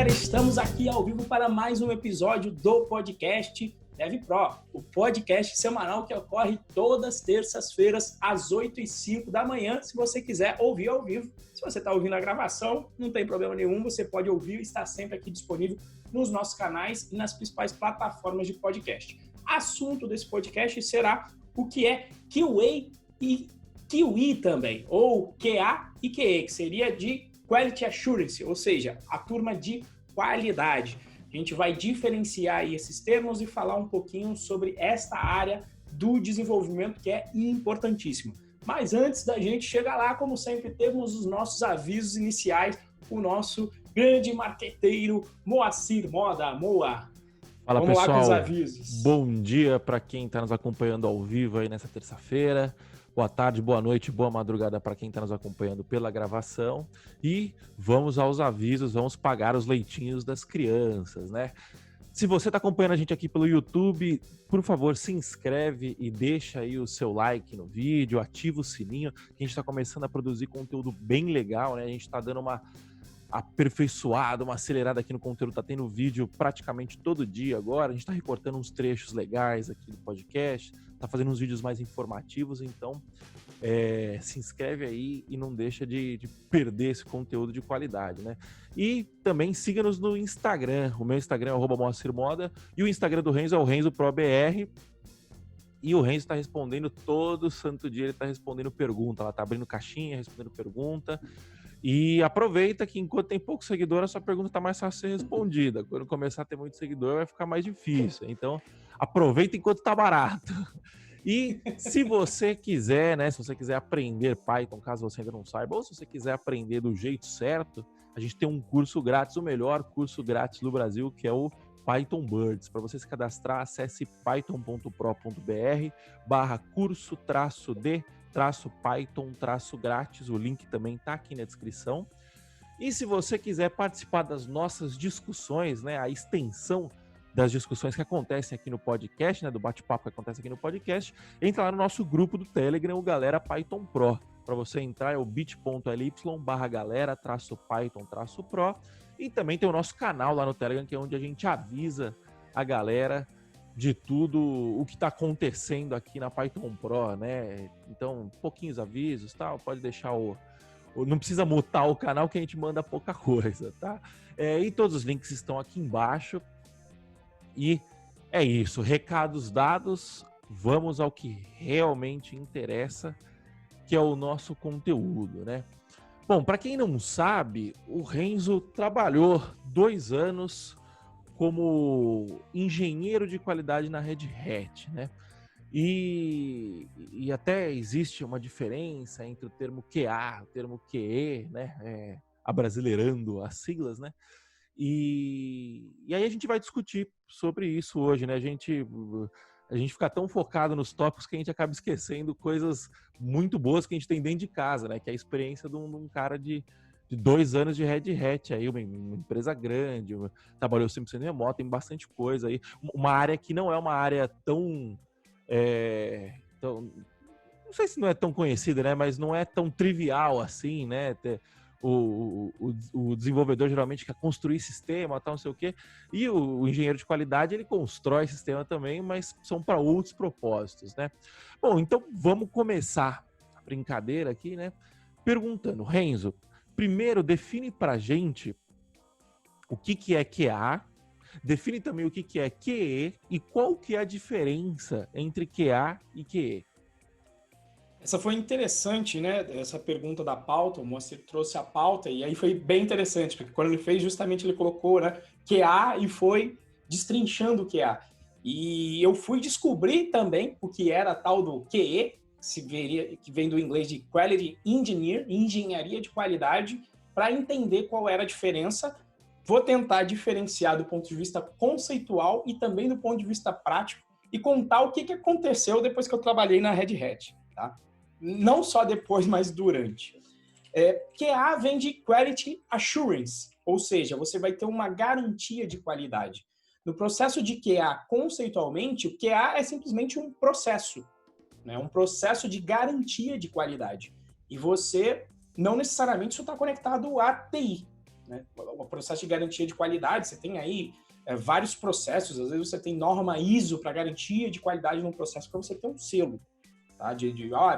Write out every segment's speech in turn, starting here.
galera, estamos aqui ao vivo para mais um episódio do podcast DevPro, o podcast semanal que ocorre todas as terças-feiras às 8h05 da manhã, se você quiser ouvir ao vivo. Se você está ouvindo a gravação, não tem problema nenhum, você pode ouvir e está sempre aqui disponível nos nossos canais e nas principais plataformas de podcast. Assunto desse podcast será o que é QA e QE também, ou QA e QE, que seria de Quality Assurance, ou seja, a turma de qualidade. A gente vai diferenciar aí esses termos e falar um pouquinho sobre esta área do desenvolvimento que é importantíssima. Mas antes da gente chegar lá, como sempre, temos os nossos avisos iniciais, o nosso grande marqueteiro Moacir Moda, Moa. Fala, Vamos pessoal, lá com os avisos. Bom dia para quem está nos acompanhando ao vivo aí nessa terça-feira. Boa tarde, boa noite, boa madrugada para quem está nos acompanhando pela gravação. E vamos aos avisos, vamos pagar os leitinhos das crianças, né? Se você está acompanhando a gente aqui pelo YouTube, por favor, se inscreve e deixa aí o seu like no vídeo, ativa o sininho, que a gente está começando a produzir conteúdo bem legal, né? A gente está dando uma aperfeiçoada, uma acelerada aqui no conteúdo, tá tendo vídeo praticamente todo dia agora, a gente tá recortando uns trechos legais aqui do podcast, tá fazendo uns vídeos mais informativos, então se inscreve aí e não deixa de perder esse conteúdo de qualidade, né? E também siga-nos no Instagram, o meu Instagram é @moacirmoda e o Instagram do Renzo é o RenzoProBR. E o Renzo tá respondendo todo santo dia, ele tá respondendo pergunta, ela tá abrindo caixinha, respondendo pergunta. E aproveita que enquanto tem pouco seguidor, a sua pergunta está mais fácil de ser respondida. Quando começar a ter muito seguidor, vai ficar mais difícil. Então, aproveita enquanto está barato. E se você quiser, né? Se você quiser aprender Python, caso você ainda não saiba, ou se você quiser aprender do jeito certo, a gente tem um curso grátis, o melhor curso grátis do Brasil, que é o Python Birds. Para você se cadastrar, acesse python.pro.br/curso-d-python-grátis, o link também está aqui na descrição. E se você quiser participar das nossas discussões, né, a extensão das discussões que acontecem aqui no podcast, né, do bate-papo que acontece aqui no podcast, entra lá no nosso grupo do Telegram, o Galera Python Pro. Para você entrar é o bit.ly/galera-python-pro. E também tem o nosso canal lá no Telegram, que é onde a gente avisa a galera de tudo o que está acontecendo aqui na Python Pro, né? Então, pouquinhos avisos, tal, pode deixar não precisa mutar o canal que a gente manda pouca coisa, tá? E todos os links estão aqui embaixo. E é isso, recados dados, vamos ao que realmente interessa, que é o nosso conteúdo, né? Bom, para quem não sabe, o Renzo trabalhou 2 anos como engenheiro de qualidade na Red Hat, né? E até existe uma diferença entre o termo QA, o termo QE, né? Abrasileirando as siglas, né? E aí a gente vai discutir sobre isso hoje, né? A gente fica tão focado nos tópicos que a gente acaba esquecendo coisas muito boas que a gente tem dentro de casa, né? Que é a experiência de um cara de 2 anos de Red Hat, aí, uma empresa grande, trabalhou 100% remoto, tem bastante coisa aí. Uma área que não é uma área tão não sei se não é tão conhecida, né? Mas não é tão trivial assim, né? O desenvolvedor geralmente quer construir sistema, tal, não sei o quê, e o engenheiro de qualidade ele constrói sistema também, mas são para outros propósitos, né? Bom, então vamos começar a brincadeira aqui, né? Perguntando, Renzo, primeiro define pra gente o que é QA, define também o que é QE e qual que é a diferença entre QA e QE. Essa foi interessante, né? Essa pergunta da pauta, o Moacir trouxe a pauta e aí foi bem interessante, porque quando ele fez, justamente ele colocou, né, QA e foi destrinchando o QA. E eu fui descobrir também o que era tal do QE, que vem do inglês de Quality Engineer, engenharia de qualidade, para entender qual era a diferença. Vou tentar diferenciar do ponto de vista conceitual e também do ponto de vista prático e contar o que aconteceu depois que eu trabalhei na Red Hat, tá? Não só depois, mas durante. QA vem de Quality Assurance, ou seja, você vai ter uma garantia de qualidade. No processo de QA, conceitualmente, o QA é simplesmente um processo, né? Um processo de garantia de qualidade. E você, não necessariamente, isso está conectado à TI. né? O processo de garantia de qualidade, você tem aí vários processos, às vezes você tem norma ISO para garantia de qualidade num processo para você ter um selo, tá?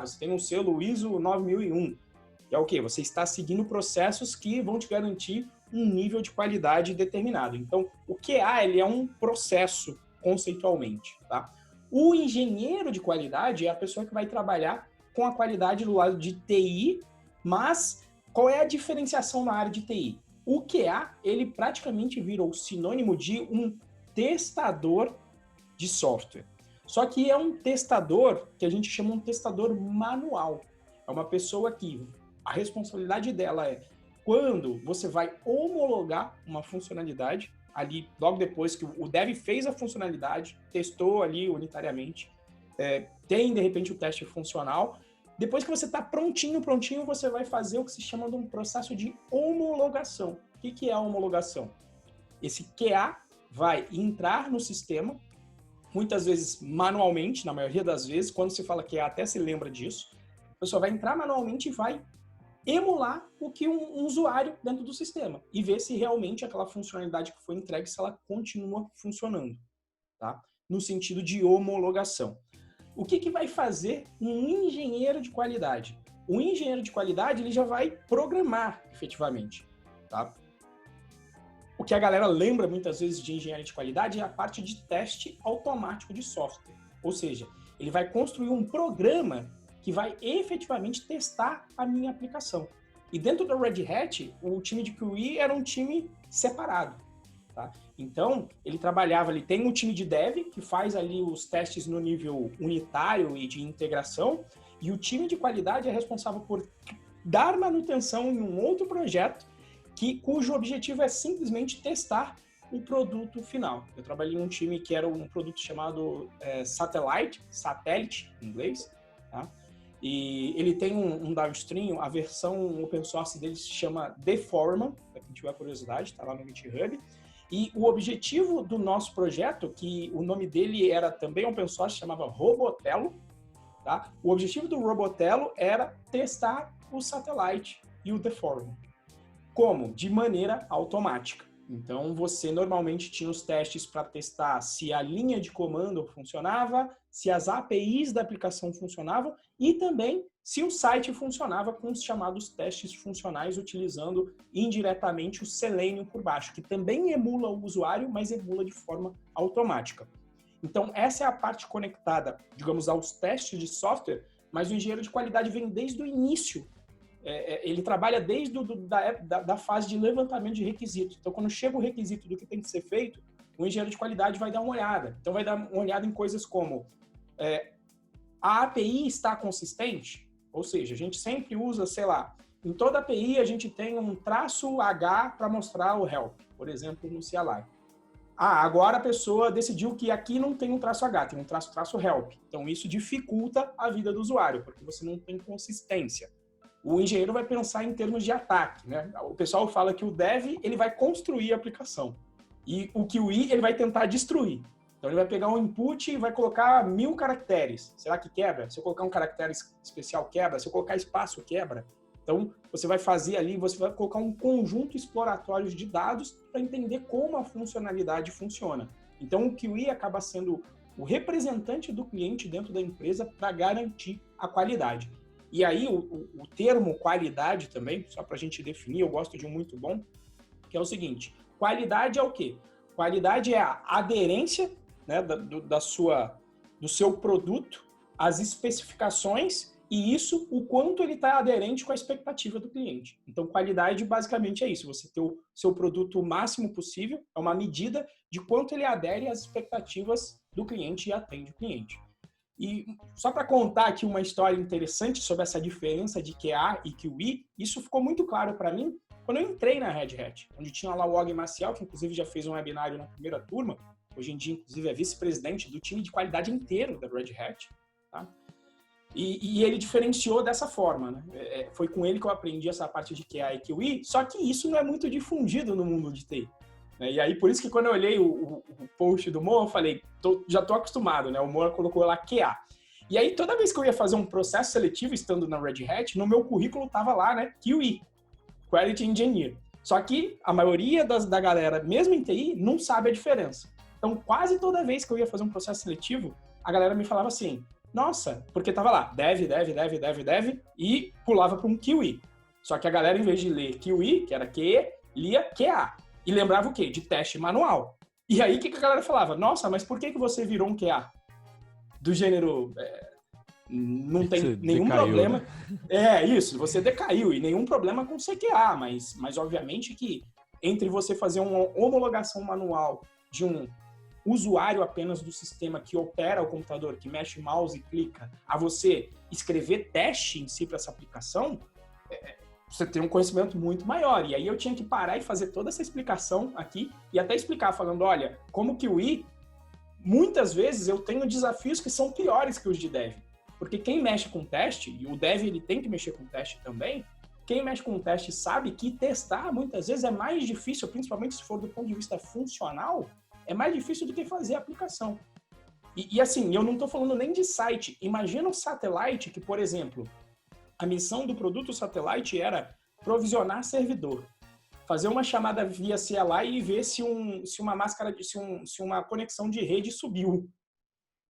Você tem um selo ISO 9001, que é o quê? Você está seguindo processos que vão te garantir um nível de qualidade determinado. Então, o QA, ele é um processo, conceitualmente, tá? O engenheiro de qualidade é a pessoa que vai trabalhar com a qualidade do lado de TI, mas qual é a diferenciação na área de TI? O QA, ele praticamente virou sinônimo de um testador de software. Só que é um testador que a gente chama um testador manual. É uma pessoa que a responsabilidade dela é quando você vai homologar uma funcionalidade, ali logo depois que o dev fez a funcionalidade, testou ali unitariamente, tem de repente o teste funcional. Depois que você está prontinho, você vai fazer o que se chama de um processo de homologação. O que é a homologação? Esse QA vai entrar no sistema, muitas vezes manualmente, na maioria das vezes, quando se fala QA até se lembra disso, a pessoa vai entrar manualmente e vai emular o que um usuário dentro do sistema e ver se realmente aquela funcionalidade que foi entregue, se ela continua funcionando, tá? No sentido de homologação. O que vai fazer um engenheiro de qualidade? O engenheiro de qualidade, ele já vai programar, efetivamente, tá? O que a galera lembra muitas vezes de engenharia de qualidade é a parte de teste automático de software. Ou seja, ele vai construir um programa que vai efetivamente testar a minha aplicação. E dentro da Red Hat, o time de QA era um time separado, tá? Então, ele trabalhava ali, tem um time de dev que faz ali os testes no nível unitário e de integração, e o time de qualidade é responsável por dar manutenção em um outro projeto cujo objetivo é simplesmente testar o produto final. Eu trabalhei em um time que era um produto chamado Satellite, em inglês, tá? E ele tem um downstream, a versão open source dele se chama Deforma, para quem tiver curiosidade, está lá no GitHub. E o objetivo do nosso projeto, que o nome dele era também open source, chamava Robotelo, tá? O objetivo do Robotelo era testar o Satellite e o Deforma. Como? De maneira automática. Então, você normalmente tinha os testes para testar se a linha de comando funcionava, se as APIs da aplicação funcionavam e também se o site funcionava com os chamados testes funcionais, utilizando indiretamente o Selenium por baixo, que também emula o usuário, mas emula de forma automática. Então, essa é a parte conectada, digamos, aos testes de software, mas o engenheiro de qualidade vem desde o início. Ele trabalha desde da fase de levantamento de requisitos. Então, quando chega o requisito do que tem que ser feito, o engenheiro de qualidade vai dar uma olhada. Então, vai dar uma olhada em coisas como a API está consistente? Ou seja, a gente sempre usa, sei lá, em toda API a gente tem um traço H para mostrar o help, por exemplo, no CLI. Agora a pessoa decidiu que aqui não tem um traço H, tem um traço help. Então, isso dificulta a vida do usuário, porque você não tem consistência. O engenheiro vai pensar em termos de ataque, né? O pessoal fala que o dev, ele vai construir a aplicação. E o QA, ele vai tentar destruir. Então, ele vai pegar um input e vai colocar 1000 caracteres. Será que quebra? Se eu colocar um caractere especial, quebra. Se eu colocar espaço, quebra. Então, você vai fazer ali, você vai colocar um conjunto exploratório de dados para entender como a funcionalidade funciona. Então, o QA acaba sendo o representante do cliente dentro da empresa para garantir a qualidade. E aí, o termo qualidade também, só para a gente definir, eu gosto de um muito bom, que é o seguinte: qualidade é o quê? Qualidade é a aderência, né, do seu produto às especificações e isso, o quanto ele está aderente com a expectativa do cliente. Então, qualidade basicamente é isso, você ter o seu produto o máximo possível, é uma medida de quanto ele adere às expectativas do cliente e atende o cliente. E só para contar aqui uma história interessante sobre essa diferença de QA e QE, isso ficou muito claro para mim quando eu entrei na Red Hat, onde tinha lá o Og Maciel, que inclusive já fez um webinário na primeira turma, hoje em dia inclusive é vice-presidente do time de qualidade inteiro da Red Hat, tá? E ele diferenciou dessa forma, né? Foi com ele que eu aprendi essa parte de QA e QE, só que isso não é muito difundido no mundo de TI. E aí, por isso que quando eu olhei o post do Moa, eu falei, já tô acostumado, né? O Moa colocou lá QA. E aí, toda vez que eu ia fazer um processo seletivo estando na Red Hat, no meu currículo tava lá, né? QE, Quality Engineer. Só que a maioria da galera, mesmo em TI, não sabe a diferença. Então, quase toda vez que eu ia fazer um processo seletivo, a galera me falava assim, nossa, porque tava lá, dev, e pulava para um QE. Só que a galera, em vez de ler QE, que era QE, lia QA. E lembrava o quê? De teste manual. E aí, o que a galera falava? Nossa, mas por que você virou um QA? Do gênero... não tem Você nenhum decaiu, problema. né? Isso, você decaiu. E nenhum problema com CQA, mas obviamente que entre você fazer uma homologação manual de um usuário apenas do sistema que opera o computador, que mexe mouse e clica, a você escrever teste em si para essa aplicação, você tem um conhecimento muito maior. E aí eu tinha que parar e fazer toda essa explicação aqui e até explicar, falando, olha, como que o I, muitas vezes eu tenho desafios que são piores que os de dev. Porque quem mexe com teste, e o dev ele tem que mexer com teste também, quem mexe com teste sabe que testar muitas vezes é mais difícil, principalmente se for do ponto de vista funcional, é mais difícil do que fazer a aplicação. E assim, eu não estou falando nem de site. Imagina um satellite que, por exemplo, a missão do produto satellite era provisionar servidor. Fazer uma chamada via CLI e ver se uma conexão de rede subiu.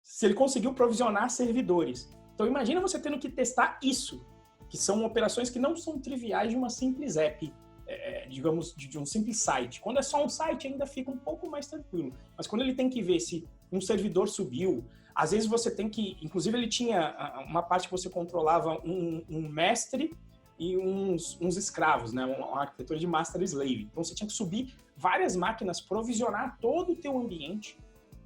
Se ele conseguiu provisionar servidores. Então imagina você tendo que testar isso, que são operações que não são triviais de uma simples app, digamos, de um simples site. Quando é só um site ainda fica um pouco mais tranquilo. Mas quando ele tem que ver se um servidor subiu, às vezes você tem que... Inclusive ele tinha uma parte que você controlava um mestre e uns escravos, né? Uma arquitetura de master slave. Então você tinha que subir várias máquinas, provisionar todo o teu ambiente.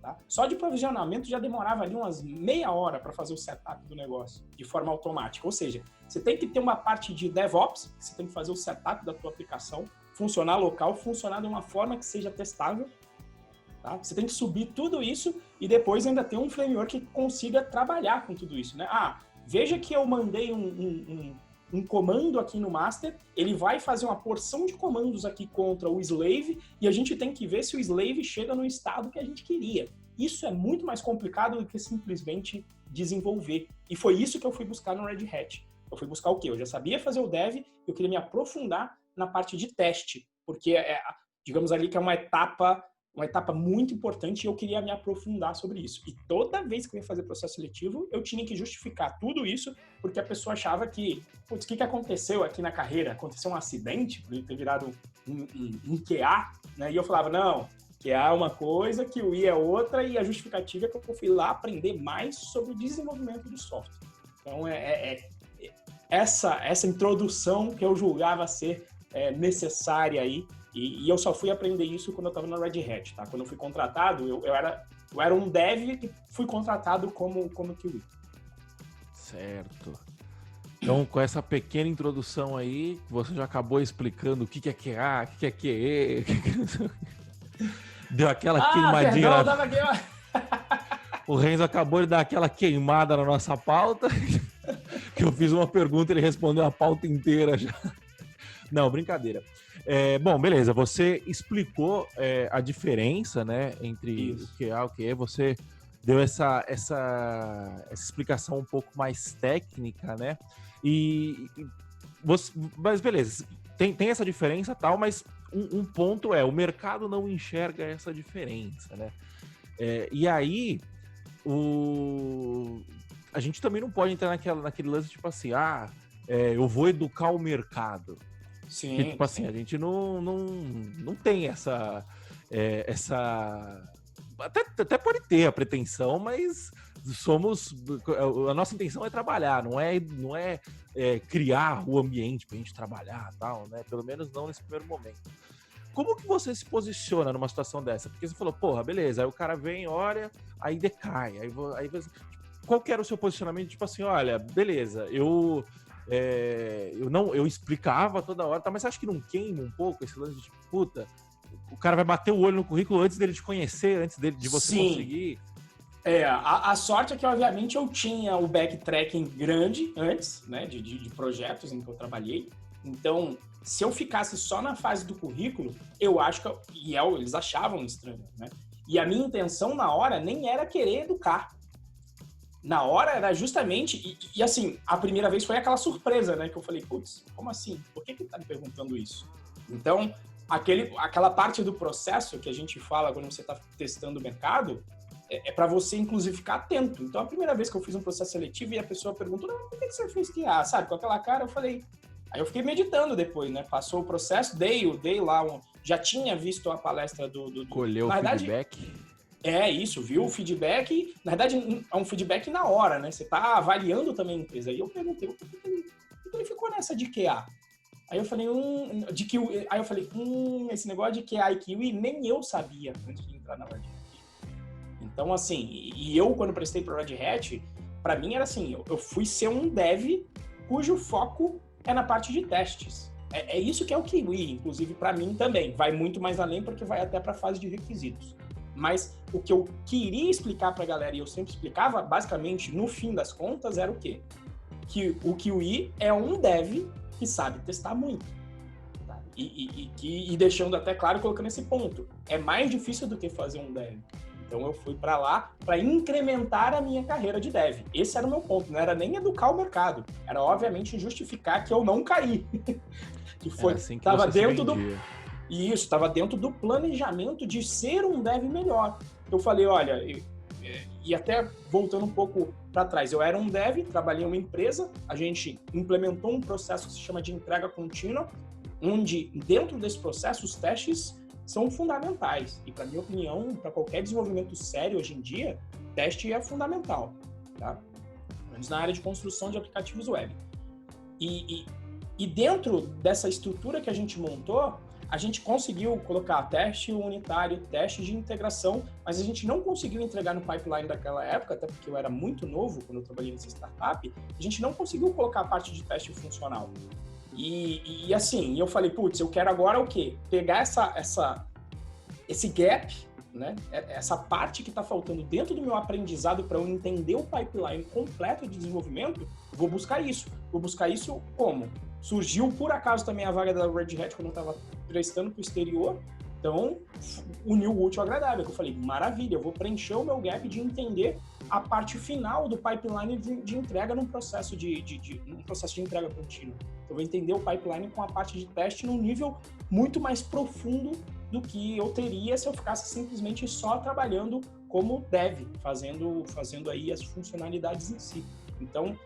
Tá? Só de provisionamento já demorava ali umas meia hora para fazer o setup do negócio de forma automática. Ou seja, você tem que ter uma parte de DevOps, você tem que fazer o setup da tua aplicação, funcionar local, funcionar de uma forma que seja testável. Tá? Você tem que subir tudo isso e depois ainda ter um framework que consiga trabalhar com tudo isso. Né? Veja que eu mandei um comando aqui no master, ele vai fazer uma porção de comandos aqui contra o slave e a gente tem que ver se o slave chega no estado que a gente queria. Isso é muito mais complicado do que simplesmente desenvolver. E foi isso que eu fui buscar no Red Hat. Eu fui buscar o quê? Eu já sabia fazer o dev, eu queria me aprofundar na parte de teste, porque digamos ali que é uma etapa muito importante e eu queria me aprofundar sobre isso. E toda vez que eu ia fazer processo seletivo, eu tinha que justificar tudo isso, porque a pessoa achava que, putz, o que aconteceu aqui na carreira? Aconteceu um acidente por ele ter virado um QA, né? E eu falava, não, QA é uma coisa, QI é outra, e a justificativa é que eu fui lá aprender mais sobre o desenvolvimento do software. Então, essa introdução que eu julgava ser necessária aí. E eu só fui aprender isso quando eu estava na Red Hat, tá? Quando eu fui contratado, eu era um dev que fui contratado como QA. Certo. Então, com essa pequena introdução aí, você já acabou explicando o que é QA, o que é QE. Deu aquela queimadinha. O Renzo acabou de dar aquela queimada na nossa pauta. Que eu fiz uma pergunta, ele respondeu a pauta inteira já. Não, brincadeira. Bom, beleza, você explicou a diferença, né, entre o QA e o QE, você deu essa explicação um pouco mais técnica, né, mas beleza, tem essa diferença e tal, mas um ponto o mercado não enxerga essa diferença, né, e aí a gente também não pode entrar naquele lance tipo assim, eu vou educar o mercado. Sim, que, tipo assim, a gente não tem essa até pode ter a pretensão, mas a nossa intenção é trabalhar, não é criar o ambiente pra gente trabalhar, tal, né? Pelo menos não nesse primeiro momento. Como que você se posiciona numa situação dessa? Porque você falou, porra, beleza, aí o cara vem, olha, aí decai, qual que era o seu posicionamento? Tipo assim, olha, beleza, eu explicava toda hora, tá, mas você acha que não queima um pouco esse lance de tipo, puta, o cara vai bater o olho no currículo antes dele te conhecer, antes de você conseguir? A sorte é que, obviamente, eu tinha o backtracking grande antes, né, de projetos em que eu trabalhei. Então, se eu ficasse só na fase do currículo, eu acho que... eles achavam estranho, né? E a minha intenção na hora nem era querer educar. Na hora era justamente... E assim, a primeira vez foi aquela surpresa, né? Que eu falei, putz, como assim? Por que ele tá me perguntando isso? Então, aquela parte do processo que a gente fala quando você está testando o mercado, é para você, inclusive, ficar atento. Então, a primeira vez que eu fiz um processo seletivo e a pessoa perguntou, não, por que você fez QA? Sabe, com aquela cara, eu falei... Aí eu fiquei meditando depois, né? Passou o processo, dei lá já tinha visto a palestra do... Colheu o feedback. É isso, viu o feedback. Na verdade, é um feedback na hora, né? Você tá avaliando também a empresa. Aí eu perguntei, por que ele ficou nessa de QA? Aí eu falei, esse negócio de QA e QE nem eu sabia antes de entrar na Red Hat. Então, assim, e eu, quando prestei para Red Hat, para mim era assim, eu fui ser um dev cujo foco é na parte de testes. É isso que é o QE, inclusive para mim também. Vai muito mais além porque vai até para a fase de requisitos. Mas o que eu queria explicar para a galera, e eu sempre explicava, basicamente, no fim das contas, era o quê? Que o QE é um dev que sabe testar muito. Tá? E deixando até claro, colocando esse ponto. É mais difícil do que fazer um dev. Então eu fui para lá para incrementar a minha carreira de dev. Esse era o meu ponto, não era nem educar o mercado. Era, obviamente, justificar que eu não caí. Que foi, assim que tava você dentro se vendia. Isso, estava dentro do planejamento de ser um dev melhor. Eu falei, olha, e até voltando um pouco para trás, eu era um dev, trabalhei em uma empresa, a gente implementou um processo que se chama de entrega contínua, onde dentro desse processo os testes são fundamentais. E, para minha opinião, para qualquer desenvolvimento sério hoje em dia, teste é fundamental, tá? Pelo menos na área de construção de aplicativos web. E dentro dessa estrutura que a gente montou, a gente conseguiu colocar teste unitário, teste de integração, mas a gente não conseguiu entregar no pipeline daquela época, até porque eu era muito novo quando eu trabalhei nessa startup, a gente não conseguiu colocar a parte de teste funcional. E assim, eu falei, putz, eu quero agora o quê? Pegar esse gap, né? Essa parte que está faltando dentro do meu aprendizado para eu entender o pipeline completo de desenvolvimento, vou buscar isso. Vou buscar isso como? Surgiu, por acaso, também a vaga da Red Hat quando eu estava prestando para o exterior, então uniu o útil ao agradável, que eu falei, maravilha, eu vou preencher o meu gap de entender a parte final do pipeline de entrega num processo de entrega contínua. Eu vou entender o pipeline com a parte de teste num nível muito mais profundo do que eu teria se eu ficasse simplesmente só trabalhando como dev, fazendo aí as funcionalidades em si. Então,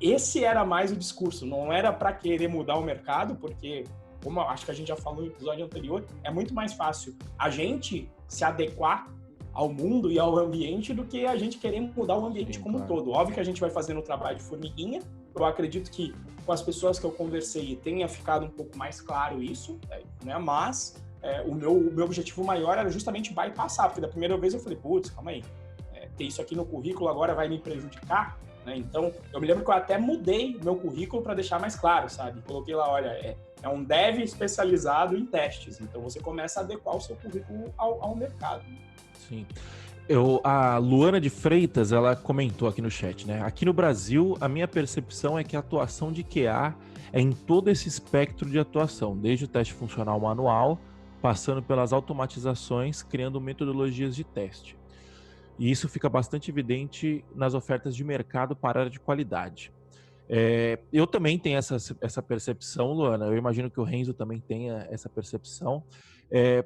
esse era mais o discurso, não era para querer mudar o mercado, porque, como acho que a gente já falou no episódio anterior, é muito mais fácil a gente se adequar ao mundo e ao ambiente do que a gente querer mudar o ambiente como um todo. Óbvio que a gente vai fazendo o trabalho de formiguinha, eu acredito que com as pessoas que eu conversei tenha ficado um pouco mais claro isso, né? Mas o meu objetivo maior era justamente bypassar, porque da primeira vez eu falei, putz, calma aí, ter isso aqui no currículo agora vai me prejudicar, né? Então, eu me lembro que eu até mudei meu currículo para deixar mais claro, sabe? Coloquei lá, olha, é um dev especializado em testes, então você começa a adequar o seu currículo ao mercado. Sim. A Luana de Freitas, ela comentou aqui no chat, né? Aqui no Brasil, a minha percepção é que a atuação de QA é em todo esse espectro de atuação, desde o teste funcional manual, passando pelas automatizações, criando metodologias de teste. E isso fica bastante evidente nas ofertas de mercado para a área de qualidade. Eu também tenho essa percepção, Luana, eu imagino que o Renzo também tenha essa percepção,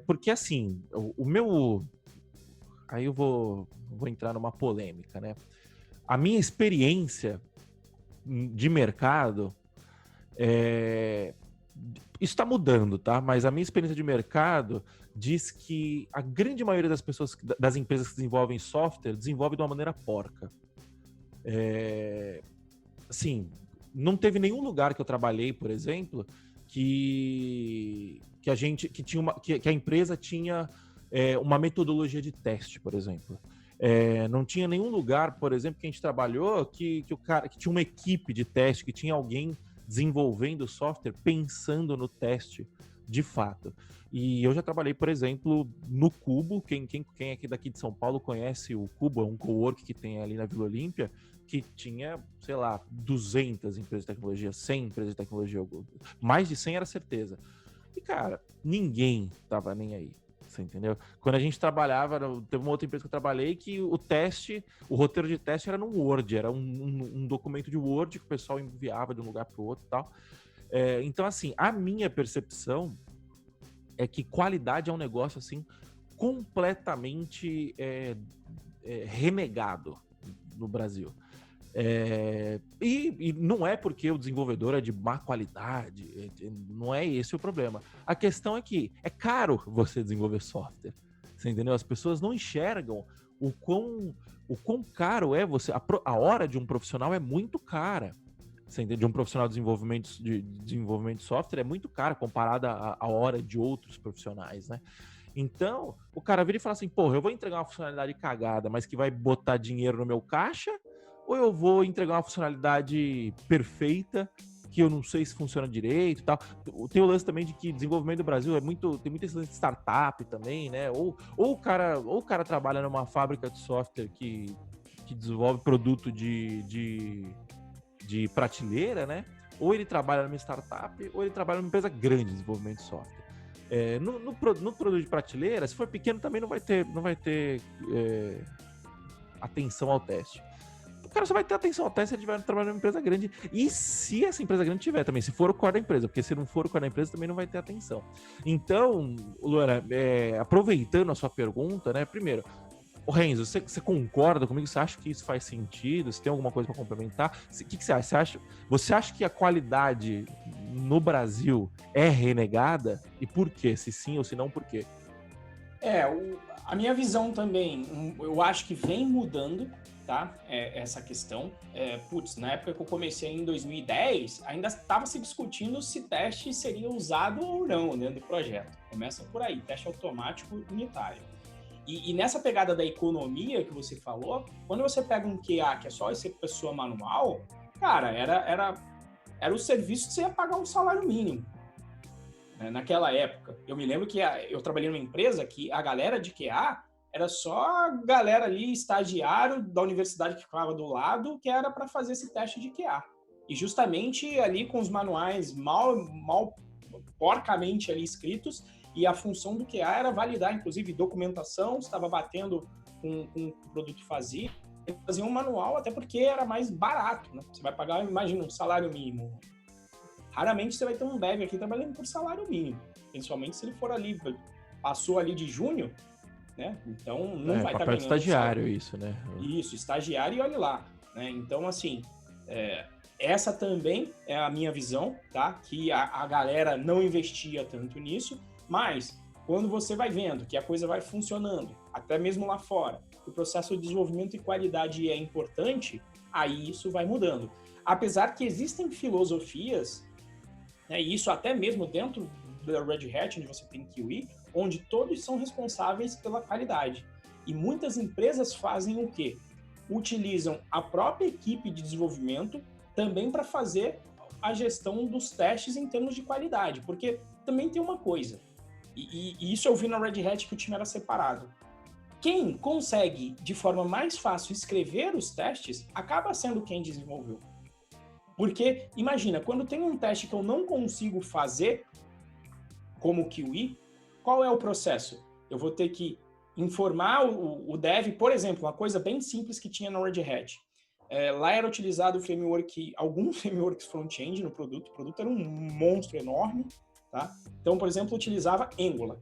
porque assim, o meu... Aí eu vou entrar numa polêmica, né? A minha experiência de mercado, isso está mudando, tá? Mas a minha experiência de mercado diz que a grande maioria das pessoas, das empresas que desenvolvem software, desenvolve de uma maneira porca. Assim, não teve nenhum lugar que eu trabalhei, por exemplo, que a empresa tinha uma metodologia de teste, por exemplo. Não tinha nenhum lugar, por exemplo, que a gente trabalhou que tinha uma equipe de teste, que tinha alguém desenvolvendo software pensando no teste de fato. E eu já trabalhei, por exemplo, no Cubo. Quem é aqui daqui de São Paulo conhece o Cubo, é um cowork que tem ali na Vila Olímpia, que tinha, sei lá, 200 empresas de tecnologia, 100 empresas de tecnologia, mais de 100 era certeza. E, cara, ninguém tava nem aí. Você entendeu? Quando a gente trabalhava, teve uma outra empresa que eu trabalhei que o roteiro de teste era no Word, era um documento de Word que o pessoal enviava de um lugar para o outro e tal. Então, assim, a minha percepção é que qualidade é um negócio assim completamente renegado no Brasil. E não é porque o desenvolvedor é de má qualidade, não é esse o problema. A questão é que é caro você desenvolver software, você entendeu? As pessoas não enxergam o quão caro é você. A hora de um profissional é muito cara. Você entende? De um profissional de desenvolvimento de software é muito cara comparada à hora de outros profissionais, né? Então, o cara vira e fala assim, porra, eu vou entregar uma funcionalidade cagada, mas que vai botar dinheiro no meu caixa, ou eu vou entregar uma funcionalidade perfeita, que eu não sei se funciona direito e tal. Tem o lance também de que desenvolvimento do Brasil tem muito esse lance de startup também, né? Ou o cara trabalha numa fábrica de software que desenvolve produto de prateleira, né? Ou ele trabalha numa startup, ou ele trabalha numa empresa grande de desenvolvimento de software. No produto de prateleira, se for pequeno, também não vai ter atenção ao teste. O cara só vai ter atenção ao teste se ele estiver trabalhando numa empresa grande. E se essa empresa grande tiver também, se for o core da empresa, porque se não for o core da empresa, também não vai ter atenção. Então, Luana, aproveitando a sua pergunta, né? Primeiro, Renzo, você concorda comigo? Você acha que isso faz sentido? Você tem alguma coisa para complementar? O que você acha? Você acha que a qualidade no Brasil é renegada? E por quê? Se sim ou se não, por quê? A minha visão também, eu acho que vem mudando, tá? Essa questão. Na época que eu comecei em 2010, ainda estava se discutindo se teste seria usado ou não dentro do projeto. Começa por aí, teste automático unitário. E nessa pegada da economia que você falou, quando você pega um QA que é só essa pessoa manual, cara, era o serviço que você ia pagar um salário mínimo, né, naquela época. Eu me lembro que eu trabalhei numa empresa que a galera de QA era só a galera ali, estagiário da universidade que ficava do lado, que era para fazer esse teste de QA. E justamente ali com os manuais mal porcamente ali escritos, e a função do QA era validar, inclusive, documentação, estava batendo com o produto fazia. Ele fazia um manual, até porque era mais barato, né? Você vai pagar, imagina, um salário mínimo. Raramente você vai ter um dev aqui trabalhando por salário mínimo, principalmente se ele for ali, passou ali de júnior, né? Então não vai estar ganhando. Estagiário isso, né? Isso, estagiário e olha lá, né? Então, assim, essa também é a minha visão, tá? Que a galera não investia tanto nisso. Mas, quando você vai vendo que a coisa vai funcionando, até mesmo lá fora, o processo de desenvolvimento e qualidade é importante, aí isso vai mudando. Apesar que existem filosofias, né, e isso até mesmo dentro da Red Hat, onde você tem QE, onde todos são responsáveis pela qualidade. E muitas empresas fazem o quê? Utilizam a própria equipe de desenvolvimento também para fazer a gestão dos testes em termos de qualidade. Porque também tem uma coisa, e isso eu vi na Red Hat, que o time era separado. Quem consegue, de forma mais fácil, escrever os testes, acaba sendo quem desenvolveu. Porque, imagina, quando tem um teste que eu não consigo fazer, como o QE, qual é o processo? Eu vou ter que informar o dev, por exemplo, uma coisa bem simples que tinha na Red Hat. Lá era utilizado o framework, alguns frameworks front-end no produto. O produto era um monstro enorme. Tá? Então, por exemplo, utilizava Angular.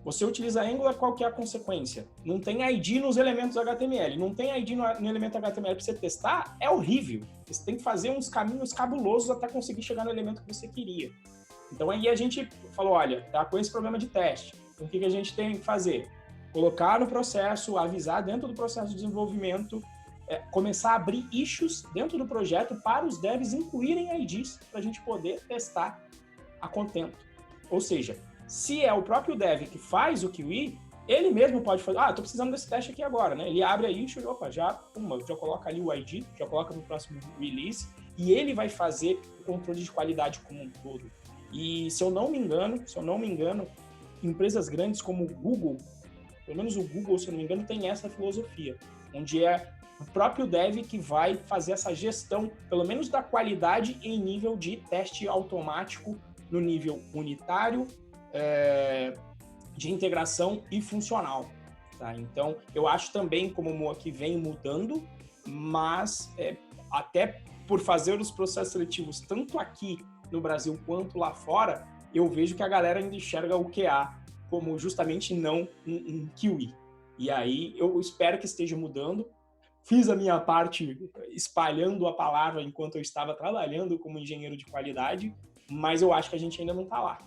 Você utiliza Angular, qual que é a consequência? Não tem ID nos elementos HTML. Não tem ID no elemento HTML para você testar, é horrível. Você tem que fazer uns caminhos cabulosos até conseguir chegar no elemento que você queria. Então, aí a gente falou, olha, tá com esse problema de teste. Então, o que a gente tem que fazer? Colocar no processo, avisar dentro do processo de desenvolvimento, começar a abrir issues dentro do projeto para os devs incluírem IDs para a gente poder testar a contento. Ou seja, se é o próprio dev que faz o QE, ele mesmo pode fazer, estou precisando desse teste aqui agora, né? Ele abre a issue e, já coloca ali o ID, já coloca no próximo release, e ele vai fazer o controle de qualidade como um todo. E se eu não me engano, empresas grandes como o Google, pelo menos o Google, se eu não me engano, tem essa filosofia, onde é o próprio dev que vai fazer essa gestão, pelo menos da qualidade em nível de teste automático, no nível unitário, de integração e funcional. Tá? Então, eu acho também, como o Moa, que vem mudando, mas até por fazer os processos seletivos tanto aqui no Brasil quanto lá fora, eu vejo que a galera ainda enxerga o QA como justamente não um QE. E aí eu espero que esteja mudando. Fiz a minha parte espalhando a palavra enquanto eu estava trabalhando como engenheiro de qualidade, mas eu acho que a gente ainda não está lá.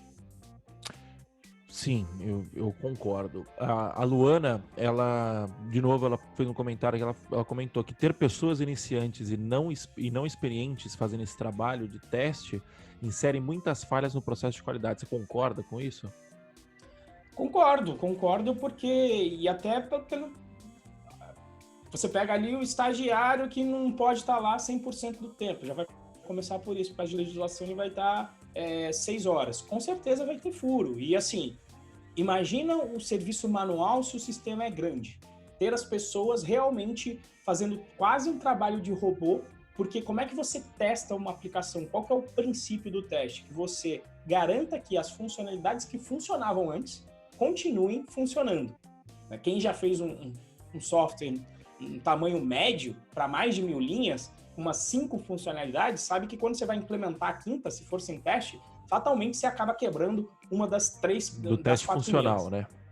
Sim, eu concordo. A Luana, ela fez um comentário que ela comentou que ter pessoas iniciantes e não experientes fazendo esse trabalho de teste insere muitas falhas no processo de qualidade. Você concorda com isso? Concordo porque, e até pelo, você pega ali o estagiário que não pode estar lá 100% do tempo, já vai começar por isso, por causa de legislação ele vai estar 6 horas, com certeza vai ter furo, e assim, imagina o serviço manual se o sistema é grande, ter as pessoas realmente fazendo quase um trabalho de robô, porque como é que você testa uma aplicação? Qual que é o princípio do teste? Que você garanta que as funcionalidades que funcionavam antes continuem funcionando. Quem já fez um software em tamanho médio, para mais de 1000 linhas, umas 5 funcionalidades, sabe que quando você vai implementar a quinta, se for sem teste, fatalmente você acaba quebrando uma das 3 do teste funcional, primeiras. né?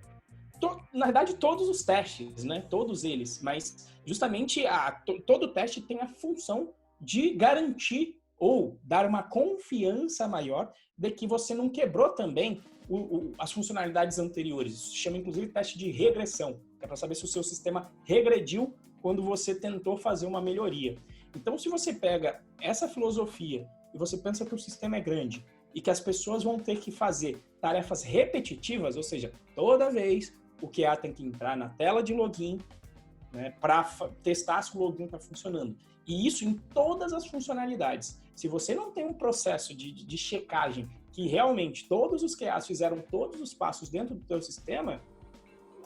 Na verdade, todos os testes, né? Todos eles, mas justamente todo teste tem a função de garantir ou dar uma confiança maior de que você não quebrou também as funcionalidades anteriores. Isso se chama, inclusive, teste de regressão, que é para saber se o seu sistema regrediu quando você tentou fazer uma melhoria. Então, se você pega essa filosofia e você pensa que o sistema é grande e que as pessoas vão ter que fazer tarefas repetitivas, ou seja, toda vez o QA tem que entrar na tela de login, né, para testar se o login está funcionando. E isso em todas as funcionalidades. Se você não tem um processo de checagem que realmente todos os QAs fizeram todos os passos dentro do teu sistema,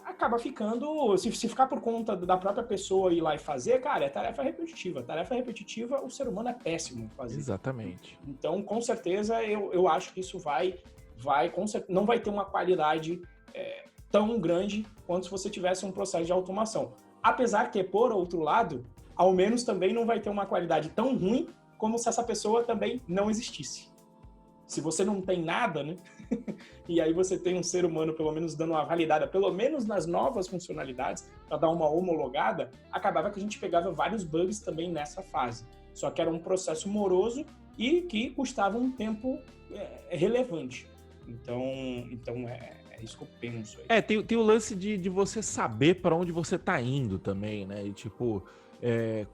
acaba ficando, se ficar por conta da própria pessoa ir lá e fazer, cara, é tarefa repetitiva. Tarefa repetitiva, o ser humano é péssimo em fazer. Exatamente. Então, com certeza, eu acho que isso não vai ter uma qualidade tão grande quanto se você tivesse um processo de automação. Apesar que, por outro lado, ao menos também não vai ter uma qualidade tão ruim como se essa pessoa também não existisse. Se você não tem nada, né? E aí você tem um ser humano pelo menos dando uma validada, pelo menos nas novas funcionalidades, para dar uma homologada, acabava que a gente pegava vários bugs também nessa fase. Só que era um processo moroso e que custava um tempo relevante. Então é isso que eu penso aí. Tem o lance de você saber para onde você tá indo também, né? E tipo,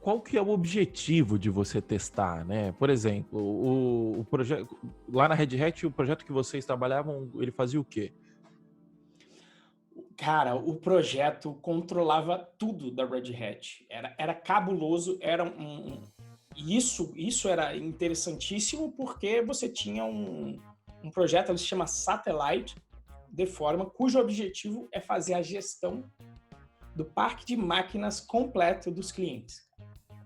qual que é o objetivo de você testar, né? Por exemplo, o projeto lá na Red Hat, o projeto que vocês trabalhavam, ele fazia o quê? Cara, o projeto controlava tudo da Red Hat. Era cabuloso, isso era interessantíssimo porque você tinha um projeto, ele se chama Satellite, de forma cujo objetivo é fazer a gestão do parque de máquinas completo dos clientes.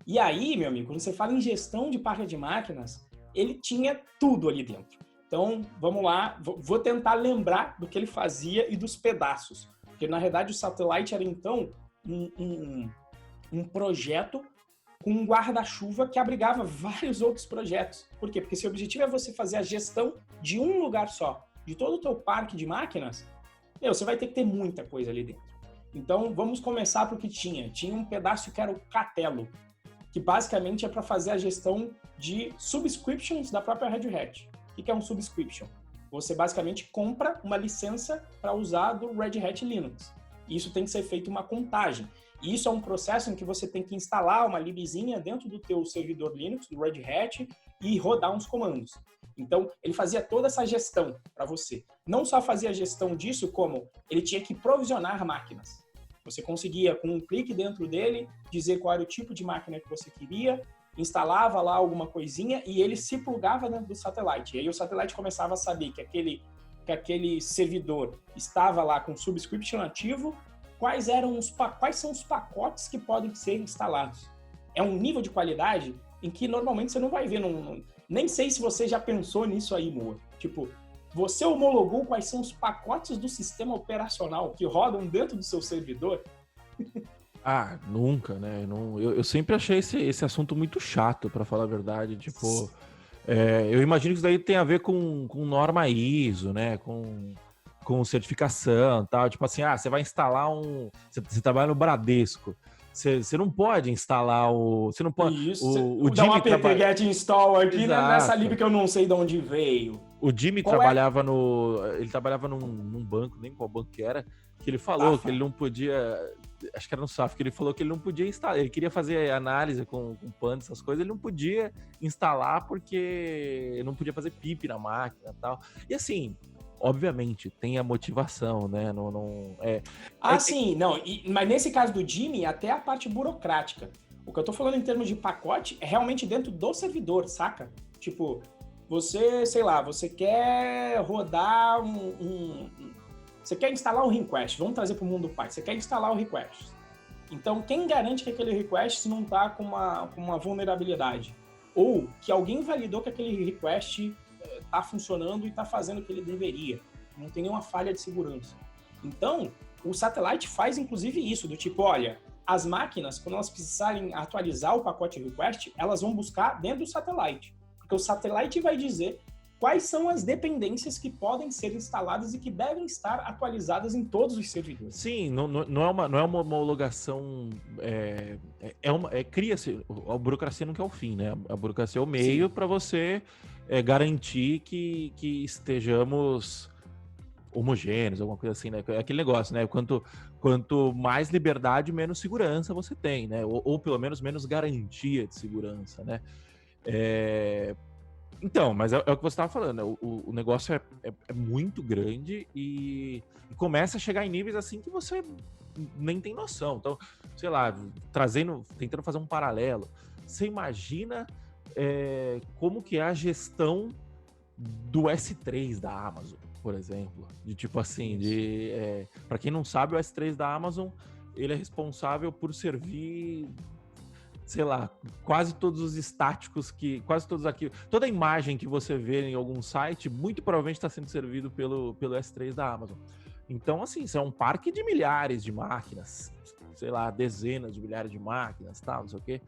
E aí, meu amigo, quando você fala em gestão de parque de máquinas, ele tinha tudo ali dentro. Então, vamos lá, vou tentar lembrar do que ele fazia e dos pedaços. Porque, na verdade, o Satellite era, então, um projeto com um guarda-chuva que abrigava vários outros projetos. Por quê? Porque se o objetivo é você fazer a gestão de um lugar só, de todo o teu parque de máquinas, você vai ter que ter muita coisa ali dentro. Então, vamos começar por que tinha. Tinha um pedaço que era o Catelo, que basicamente é para fazer a gestão de subscriptions da própria Red Hat. O que é um subscription? Você basicamente compra uma licença para usar do Red Hat Linux. Isso tem que ser feito uma contagem. E isso é um processo em que você tem que instalar uma libzinha dentro do teu servidor Linux, do Red Hat, e rodar uns comandos. Então, ele fazia toda essa gestão para você. Não só fazia a gestão disso, como ele tinha que provisionar máquinas. Você conseguia, com um clique dentro dele, dizer qual era o tipo de máquina que você queria, instalava lá alguma coisinha e ele se plugava dentro do Satellite. E aí o Satellite começava a saber que aquele servidor estava lá com subscription ativo, quais são os pacotes que podem ser instalados. É um nível de qualidade em que normalmente você não vai ver. Nem sei se você já pensou nisso aí, Moa. Tipo, você homologou quais são os pacotes do sistema operacional que rodam dentro do seu servidor? Ah, nunca, né? Eu sempre achei esse assunto muito chato, pra falar a verdade. Tipo, Eu imagino que isso daí tem a ver com norma ISO, né? Com certificação e tal. Tipo assim, você vai instalar Você trabalha no Bradesco. Você não pode instalar Você não pode. Isso. O Dá um Jimmy apt get install aqui, né, nessa lib Exato. que eu não sei de onde veio. O Jimmy trabalhava Ele trabalhava num banco, nem qual banco que era, que ele falou que ele não podia. Acho que era no SAF, que ele falou que ele não podia instalar. Ele queria fazer análise com Panda, essas coisas, ele não podia instalar porque não podia fazer PIP na máquina e tal. E assim, obviamente, tem a motivação, né? Sim, não. Mas nesse caso do Jimmy, até a parte burocrática. O que eu tô falando em termos de pacote é realmente dentro do servidor, saca? Tipo, você, sei lá, você quer rodar você quer instalar um request, vamos trazer para o mundo do Python, você quer instalar o request. Então, quem garante que aquele request não está com uma vulnerabilidade? Ou que alguém validou que aquele request está funcionando e está fazendo o que ele deveria. Não tem nenhuma falha de segurança. Então, o Satellite faz inclusive isso, do tipo, olha, as máquinas, quando elas precisarem atualizar o pacote request, elas vão buscar dentro do Satellite. Porque o Satellite vai dizer quais são as dependências que podem ser instaladas e que devem estar atualizadas em todos os servidores. Sim, não é uma homologação. Cria-se. A burocracia não quer o fim, né? A burocracia é o meio para você garantir que estejamos homogêneos, alguma coisa assim, né? É aquele negócio, né? Quanto mais liberdade, menos segurança você tem, né? Ou pelo menos menos garantia de segurança, né? Então, mas é o que você estava falando, né? O negócio é muito grande e começa a chegar em níveis assim que você nem tem noção. Então, sei lá, tentando fazer um paralelo, você imagina como que é a gestão do S3 da Amazon, por exemplo. De tipo assim, para quem não sabe, o S3 da Amazon, ele é responsável por servir, sei lá, quase todos os estáticos toda a imagem que você vê em algum site, muito provavelmente está sendo servido pelo S3 da Amazon. Então, assim, isso é um parque de milhares de máquinas, sei lá, dezenas de milhares de máquinas, tal, não sei o quê.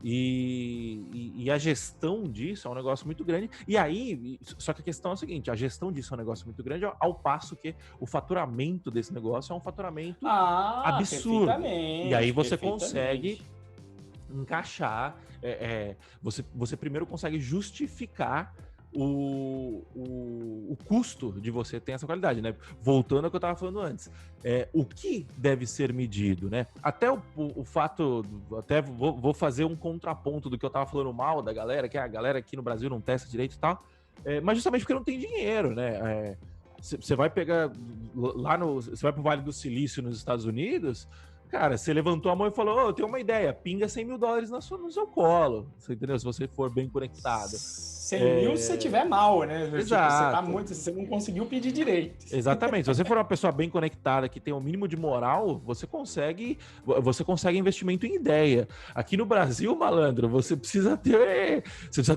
E a gestão disso é um negócio muito grande. E aí, só que a questão é a seguinte, a gestão disso é um negócio muito grande, ao passo que o faturamento desse negócio é um faturamento absurdo. E aí você consegue encaixar, você primeiro consegue justificar o custo de você ter essa qualidade, né? Voltando ao que eu estava falando antes, o que deve ser medido, né? Até o fato, até vou fazer um contraponto do que eu estava falando mal da galera, que a galera aqui no Brasil não testa direito e tal, mas justamente porque não tem dinheiro, né? Você vai pegar você vai pro Vale do Silício nos Estados Unidos, cara, você levantou a mão e falou, eu tenho uma ideia, pinga $100 mil no seu colo, você entendeu? Se você for bem conectado. 100 mil se você tiver mal, né? Exato. Tipo, você não conseguiu pedir direito. Exatamente. Se você for uma pessoa bem conectada, que tem o mínimo de moral, você consegue investimento em ideia. Aqui no Brasil, malandro, você precisa ter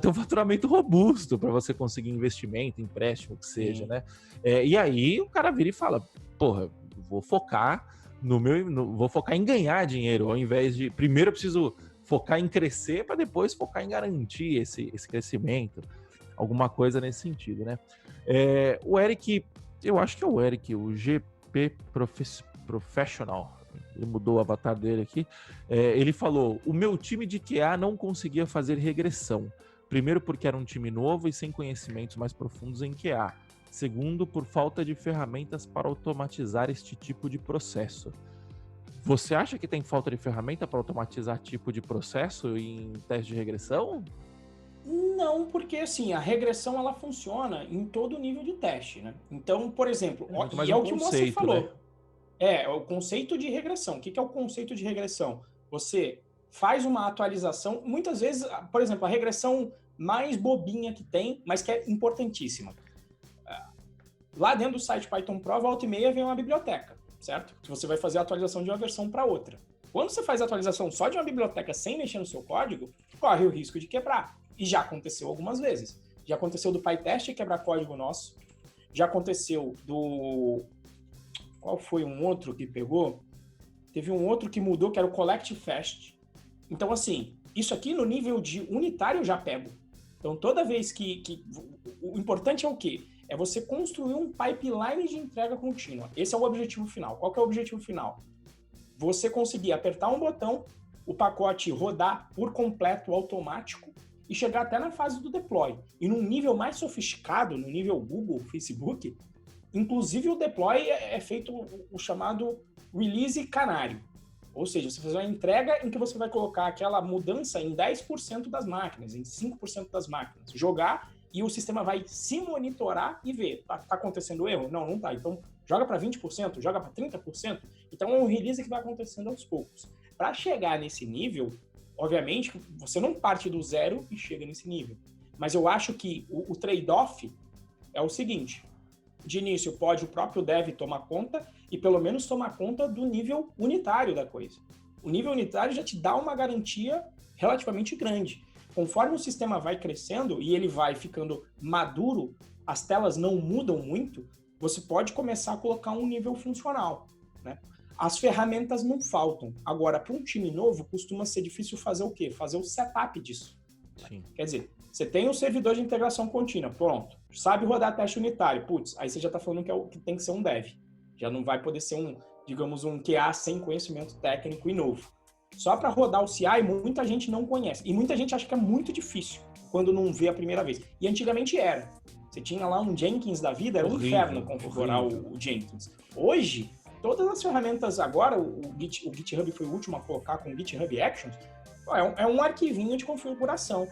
um faturamento robusto para você conseguir investimento, empréstimo, que seja, né? E aí o cara vira e fala, porra, vou focar vou focar em ganhar dinheiro, ao invés de... Primeiro eu preciso focar em crescer para depois focar em garantir esse crescimento. Alguma coisa nesse sentido, né? O Eric, eu acho que é o Eric, o GP Professional, ele mudou o avatar dele aqui, ele falou, o meu time de QA não conseguia fazer regressão. Primeiro porque era um time novo e sem conhecimentos mais profundos em QA. Segundo, por falta de ferramentas para automatizar este tipo de processo. Você acha que tem falta de ferramenta para automatizar tipo de processo em teste de regressão? Não, porque assim, a regressão ela funciona em todo nível de teste, né? Então, por exemplo, e é o que o Moacir falou. Né? O conceito de regressão. O que é o conceito de regressão? Você faz uma atualização, muitas vezes, por exemplo, a regressão mais bobinha que tem, mas que é importantíssima. Lá dentro do site Python Pro, volta e meia vem uma biblioteca, certo? Que você vai fazer a atualização de uma versão para outra. Quando você faz a atualização só de uma biblioteca sem mexer no seu código, corre o risco de quebrar. E já aconteceu algumas vezes. Já aconteceu do PyTest quebrar código nosso. Já aconteceu do... Qual foi um outro que pegou? Teve um outro que mudou, que era o Collect Fast. Então, assim, isso aqui no nível de unitário eu já pego. Então, toda vez o importante é o quê? É você construir um pipeline de entrega contínua. Esse é o objetivo final. Qual que é o objetivo final? Você conseguir apertar um botão, o pacote rodar por completo automático e chegar até na fase do deploy. E num nível mais sofisticado, no nível Google, Facebook, inclusive o deploy é feito o chamado release canário. Ou seja, você faz uma entrega em que você vai colocar aquela mudança em 10% das máquinas, em 5% das máquinas, jogar e o sistema vai se monitorar e ver, tá acontecendo erro? Não tá. Então, joga para 20%, joga para 30%. Então, é um release que vai acontecendo aos poucos. Para chegar nesse nível, obviamente, você não parte do zero e chega nesse nível. Mas eu acho que o trade-off é o seguinte: de início, pode o próprio dev tomar conta e pelo menos tomar conta do nível unitário da coisa. O nível unitário já te dá uma garantia relativamente grande. Conforme o sistema vai crescendo e ele vai ficando maduro, as telas não mudam muito, você pode começar a colocar um nível funcional, né? As ferramentas não faltam. Agora, para um time novo, costuma ser difícil fazer o quê? Fazer o setup disso. Sim. Quer dizer, você tem um servidor de integração contínua, pronto. Sabe rodar teste unitário. Putz, aí você já está falando que tem que ser um dev. Já não vai poder ser um QA sem conhecimento técnico e novo. Só para rodar o CI, muita gente não conhece. E muita gente acha que é muito difícil quando não vê a primeira vez. E antigamente era. Você tinha lá um Jenkins da vida, era um inferno configurar o Jenkins. Hoje, todas as ferramentas agora, o GitHub foi o último a colocar com o GitHub Actions, é um arquivinho de configuração.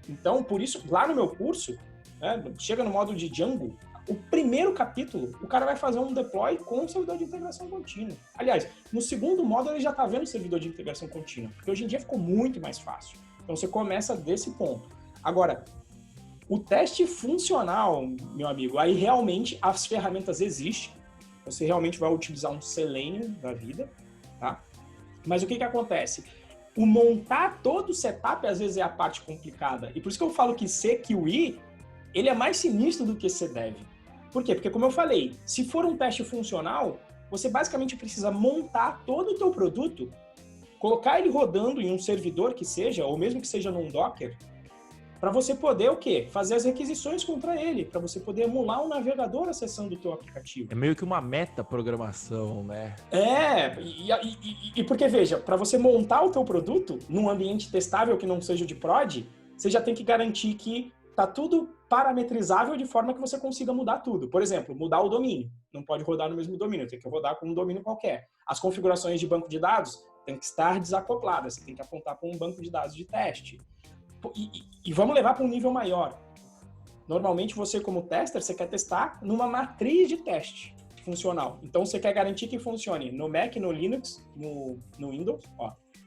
Então, por isso, lá no meu curso, né, chega no modo de Django, o primeiro capítulo, o cara vai fazer um deploy com o servidor de integração contínua. Aliás, no segundo módulo ele já está vendo o servidor de integração contínua, porque hoje em dia ficou muito mais fácil. Então, você começa desse ponto. Agora, o teste funcional, meu amigo, aí realmente as ferramentas existem. Você realmente vai utilizar um Selenium da vida, tá? Mas o que acontece? O montar todo o setup, às vezes, é a parte complicada. E por isso que eu falo que CQE, ele é mais sinistro do que CDev. Por quê? Porque, como eu falei, se for um teste funcional, você basicamente precisa montar todo o teu produto, colocar ele rodando em um servidor que seja, ou mesmo que seja num Docker, para você poder o quê? Fazer as requisições contra ele, para você poder emular um navegador acessando o teu aplicativo. É meio que uma metaprogramação, né? E porque, veja, para você montar o teu produto num ambiente testável que não seja de prod, você já tem que garantir que tá tudo parametrizável de forma que você consiga mudar tudo. Por exemplo, mudar o domínio. Não pode rodar no mesmo domínio, tem que rodar com um domínio qualquer. As configurações de banco de dados têm que estar desacopladas, você tem que apontar para um banco de dados de teste. E vamos levar para um nível maior. Normalmente você, como tester, você quer testar numa matriz de teste funcional. Então você quer garantir que funcione no Mac, no Linux, no Windows,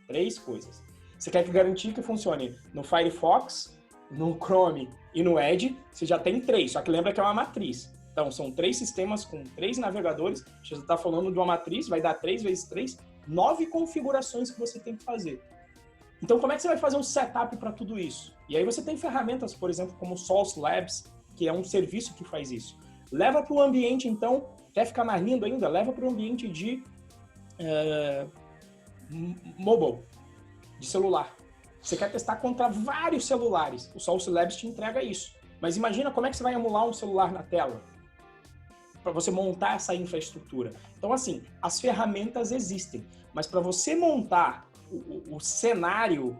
3 coisas. Você quer garantir que funcione no Firefox, no Chrome e no Edge, você já tem 3, só que lembra que é uma matriz. Então são 3 sistemas com 3 navegadores, você está falando de uma matriz, vai dar 3 vezes 3, 9 configurações que você tem que fazer. Então, como é que você vai fazer um setup para tudo isso? E aí você tem ferramentas, por exemplo, como o Source Labs, que é um serviço que faz isso. Leva para o ambiente, então, quer ficar mais lindo ainda? Leva para o ambiente de mobile, de celular. Você quer testar contra vários celulares. O Source Labs te entrega isso. Mas imagina como é que você vai emular um celular na tela para você montar essa infraestrutura. Então, assim, as ferramentas existem, mas para você montar o cenário,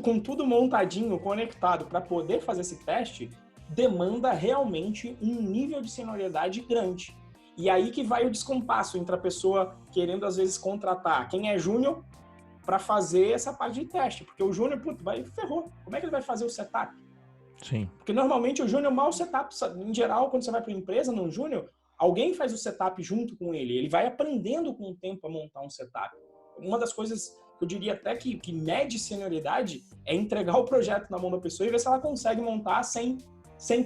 com tudo montadinho, conectado, para poder fazer esse teste, demanda realmente um nível de senioridade grande. E aí que vai o descompasso entre a pessoa querendo, às vezes, contratar quem é júnior para fazer essa parte de teste. Porque o júnior, ferrou. Como é que ele vai fazer o setup? Sim. Porque normalmente o júnior mal setup, em geral, quando você vai para uma empresa, num júnior, alguém faz o setup junto com ele. Ele vai aprendendo com o tempo a montar um setup. Uma das coisas que eu diria até que mede senioridade é entregar o projeto na mão da pessoa e ver se ela consegue montar sem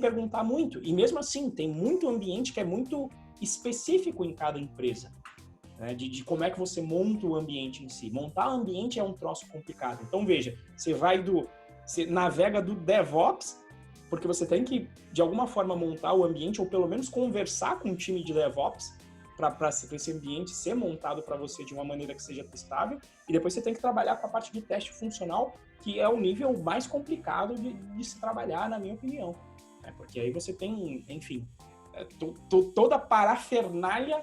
perguntar muito. E mesmo assim, tem muito ambiente que é muito específico em cada empresa, né? De como é que você monta o ambiente em si. Montar o ambiente é um troço complicado. Então, veja, você navega do DevOps, porque você tem que, de alguma forma, montar o ambiente ou pelo menos conversar com o time de DevOps para esse ambiente ser montado para você de uma maneira que seja testável, e depois você tem que trabalhar com a parte de teste funcional, que é o nível mais complicado de se trabalhar, na minha opinião. Porque aí você tem, enfim, toda a parafernália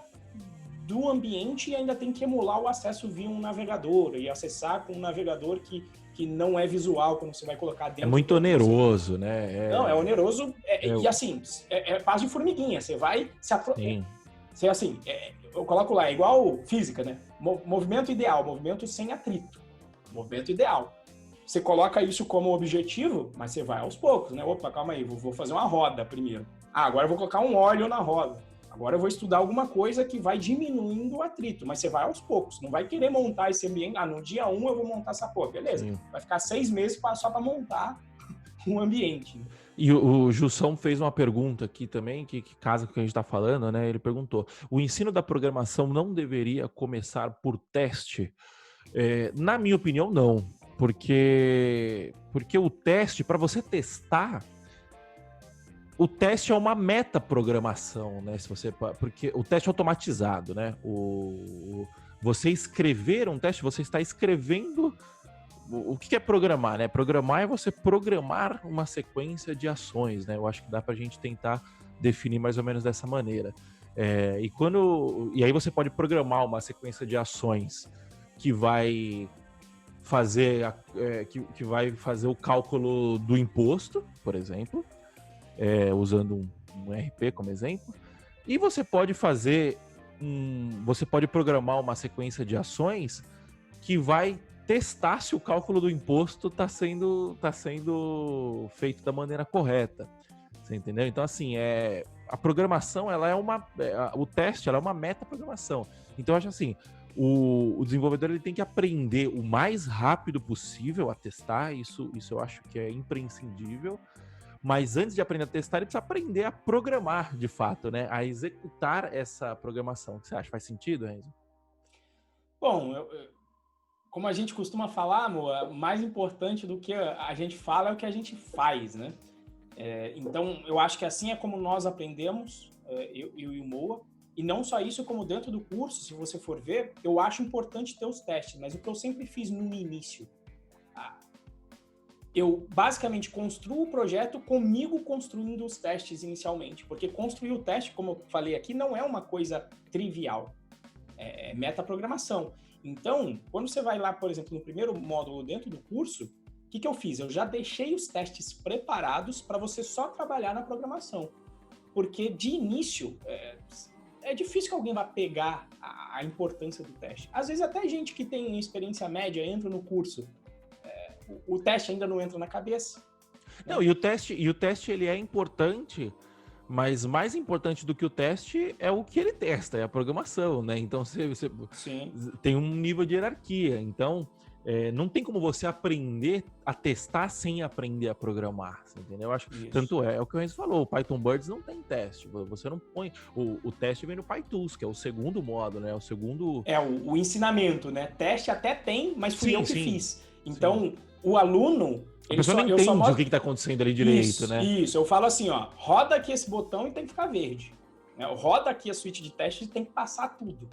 do ambiente e ainda tem que emular o acesso via um navegador, e acessar com um navegador que não é visual, quando você vai colocar dentro. É muito oneroso, né? Não, é oneroso, e assim, é passo de formiguinha, você vai... Você, assim, eu coloco lá, é igual física, né? Movimento ideal, movimento sem atrito. Movimento ideal. Você coloca isso como objetivo, mas você vai aos poucos, né? Opa, calma aí, vou fazer uma roda primeiro. Agora eu vou colocar um óleo na roda. Agora eu vou estudar alguma coisa que vai diminuindo o atrito, mas você vai aos poucos. Não vai querer montar esse ambiente. No dia 1 eu vou montar essa porra. Beleza. Sim. Vai ficar 6 meses só para montar um ambiente. E o Jussão fez uma pergunta aqui também, que casa com o que a gente está falando, né? Ele perguntou: o ensino da programação não deveria começar por teste? Na minha opinião, não. Porque o teste, para você testar, o teste é uma metaprogramação, né? Porque o teste é automatizado, né? Você escrever um teste, você está escrevendo. O que é programar, né? Programar é você programar uma sequência de ações, né? Eu acho que dá para a gente tentar definir mais ou menos dessa maneira. E aí você pode programar uma sequência de ações que vai fazer que vai fazer o cálculo do imposto, por exemplo, usando um RP como exemplo, e você pode programar uma sequência de ações que vai testar se o cálculo do imposto está sendo feito da maneira correta. Você entendeu? Então, assim, a programação, o teste, ela é uma metaprogramação. Então, eu acho assim, o desenvolvedor ele tem que aprender o mais rápido possível a testar, isso eu acho que é imprescindível, mas antes de aprender a testar, ele precisa aprender a programar, de fato, né? A executar essa programação. O que você acha? Faz sentido, Renzo? Bom, como a gente costuma falar, amor, mais importante do que a gente fala é o que a gente faz, né? Então, eu acho que assim é como nós aprendemos, eu e o Moa. E não só isso, como dentro do curso, se você for ver, eu acho importante ter os testes, mas o que eu sempre fiz no início, eu basicamente construo o projeto comigo construindo os testes inicialmente, porque construir o teste, como eu falei aqui, não é uma coisa trivial, é metaprogramação. Então, quando você vai lá, por exemplo, no primeiro módulo dentro do curso, o que eu fiz? Eu já deixei os testes preparados para você só trabalhar na programação, porque de início... É difícil que alguém vá pegar a importância do teste. Às vezes até gente que tem experiência média entra no curso, o teste ainda não entra na cabeça. Não, e o teste ele é importante, mas mais importante do que o teste é o que ele testa, é a programação, né? Então você tem um nível de hierarquia. Então não tem como você aprender a testar sem aprender a programar, entendeu? Eu acho que tanto é o que o Renzo falou, o Python Birds não tem teste, você não põe, o teste vem no PyTools, que é o segundo modo, né? O ensinamento, né? Teste até tem, mas fui eu que fiz. Então, o aluno... A pessoa não entende o que está acontecendo ali direito, né? Isso, eu falo assim, roda aqui esse botão e tem que ficar verde. Roda aqui a suíte de teste e tem que passar tudo.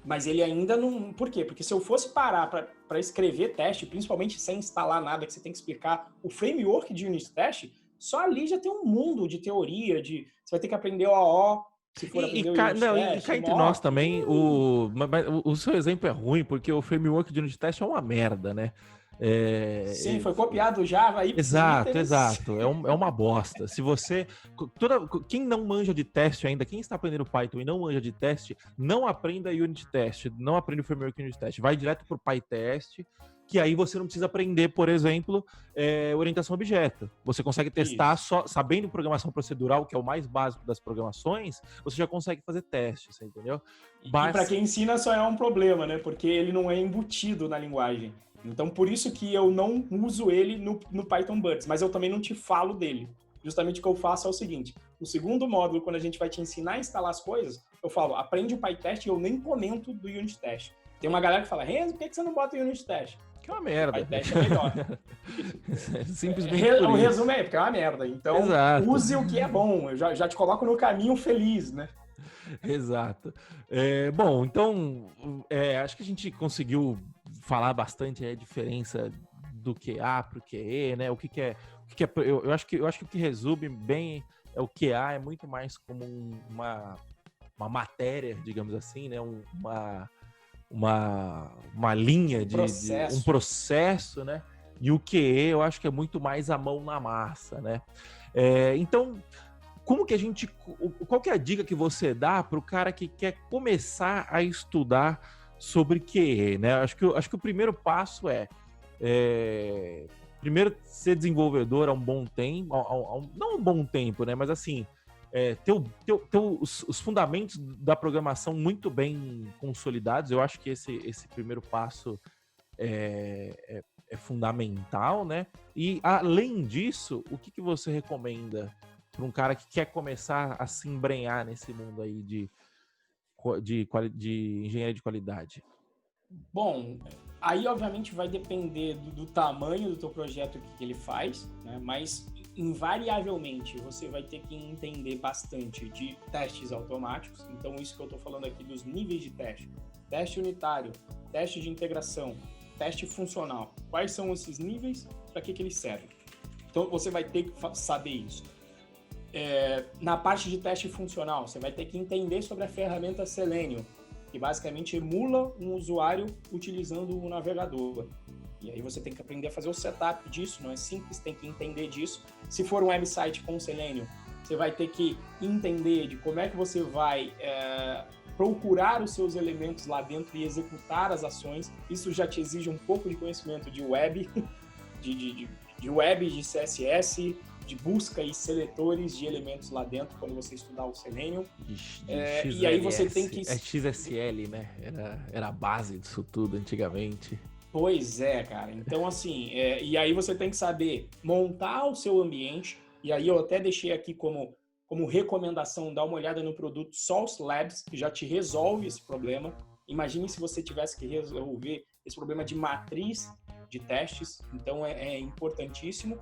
Mas ele ainda não... Por quê? Porque se eu fosse parar para escrever teste, principalmente sem instalar nada, que você tem que explicar o framework de unit test, só ali já tem um mundo de teoria, você vai ter que aprender OO, se for aprender o unit test. E cá entre nós também, o seu exemplo é ruim, porque o framework de unit test é uma merda, né? Sim, foi copiado do Java aí. Exato. É uma bosta. Se você... Quem não manja de teste ainda, quem está aprendendo Python e não manja de teste, não aprenda Unit Test, não aprende o framework Unit Test. Vai direto para o PyTest, que aí você não precisa aprender, por exemplo, orientação a objeto. Você consegue testar só sabendo programação procedural, que é o mais básico das programações, você já consegue fazer testes, entendeu? E para quem ensina só é um problema, né? Porque ele não é embutido na linguagem. Então, por isso que eu não uso ele no Python Birds, mas eu também não te falo dele. Justamente o que eu faço é o seguinte, no segundo módulo, quando a gente vai te ensinar a instalar as coisas, eu falo, aprende o PyTest e eu nem comento do Unit Test. Tem uma galera que fala, Renzo, por que você não bota o Unit Test? Que é uma merda. O PyTest é melhor. Simplesmente o resumo porque é uma merda. Então, use o que é bom. Eu já te coloco no caminho feliz, né? Exato. Bom, então, acho que a gente conseguiu falar bastante a diferença do QA para o QE, né? O que é, eu acho que o que resume bem é o QA é muito mais como uma matéria, digamos assim, né? Uma linha de um processo, né? E o QE eu acho que é muito mais a mão na massa, né? Então, como que qual que é a dica que você dá para o cara que quer começar a estudar sobre QE, né? Acho que o primeiro passo primeiro ser desenvolvedor há um bom tempo, não um bom tempo, né? Mas assim, ter os fundamentos da programação muito bem consolidados. Eu acho que esse primeiro passo é fundamental, né? E além disso, o que você recomenda para um cara que quer começar a se embrenhar nesse mundo aí de engenharia de qualidade? Bom, aí obviamente vai depender do tamanho do teu projeto, o que ele faz, né? Mas invariavelmente você vai ter que entender bastante de testes automáticos. Então isso que eu estou falando aqui dos níveis de teste: teste unitário, teste de integração, teste funcional. Quais são esses níveis? Para que eles servem? Então você vai ter que saber isso. Na parte de teste funcional, você vai ter que entender sobre a ferramenta Selenium, que basicamente emula um usuário utilizando o navegador. E aí você tem que aprender a fazer o setup disso, não é simples, tem que entender disso. Se for um website com Selenium, você vai ter que entender de como é que você vai procurar os seus elementos lá dentro e executar as ações. Isso já te exige um pouco de conhecimento de web, de web, de CSS, de busca e seletores de elementos lá dentro, quando você estudar o Selenium. E aí você tem que... XSL, né? Era a base disso tudo antigamente. Pois é, cara. Então, assim, e aí você tem que saber montar o seu ambiente, e aí eu até deixei aqui como recomendação, dar uma olhada no produto Source Labs, que já te resolve esse problema. Imagine se você tivesse que resolver esse problema de matriz de testes, então é importantíssimo.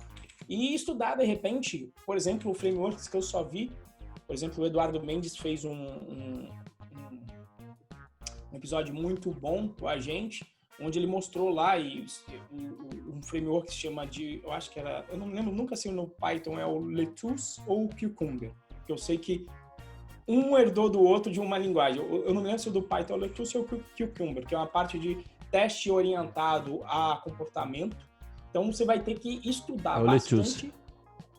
E estudar, de repente, por exemplo, o frameworks que eu só vi, por exemplo, o Eduardo Mendes fez um episódio muito bom com a gente, onde ele mostrou lá um framework que se chama eu acho que era, eu não lembro nunca se no Python é o Lettuce ou o Cucumber, que eu sei que um herdou do outro de uma linguagem. Eu não lembro se o do Python é o Lettuce ou o Cucumber, que é uma parte de teste orientado a comportamento. Então você vai ter que estudar bastante.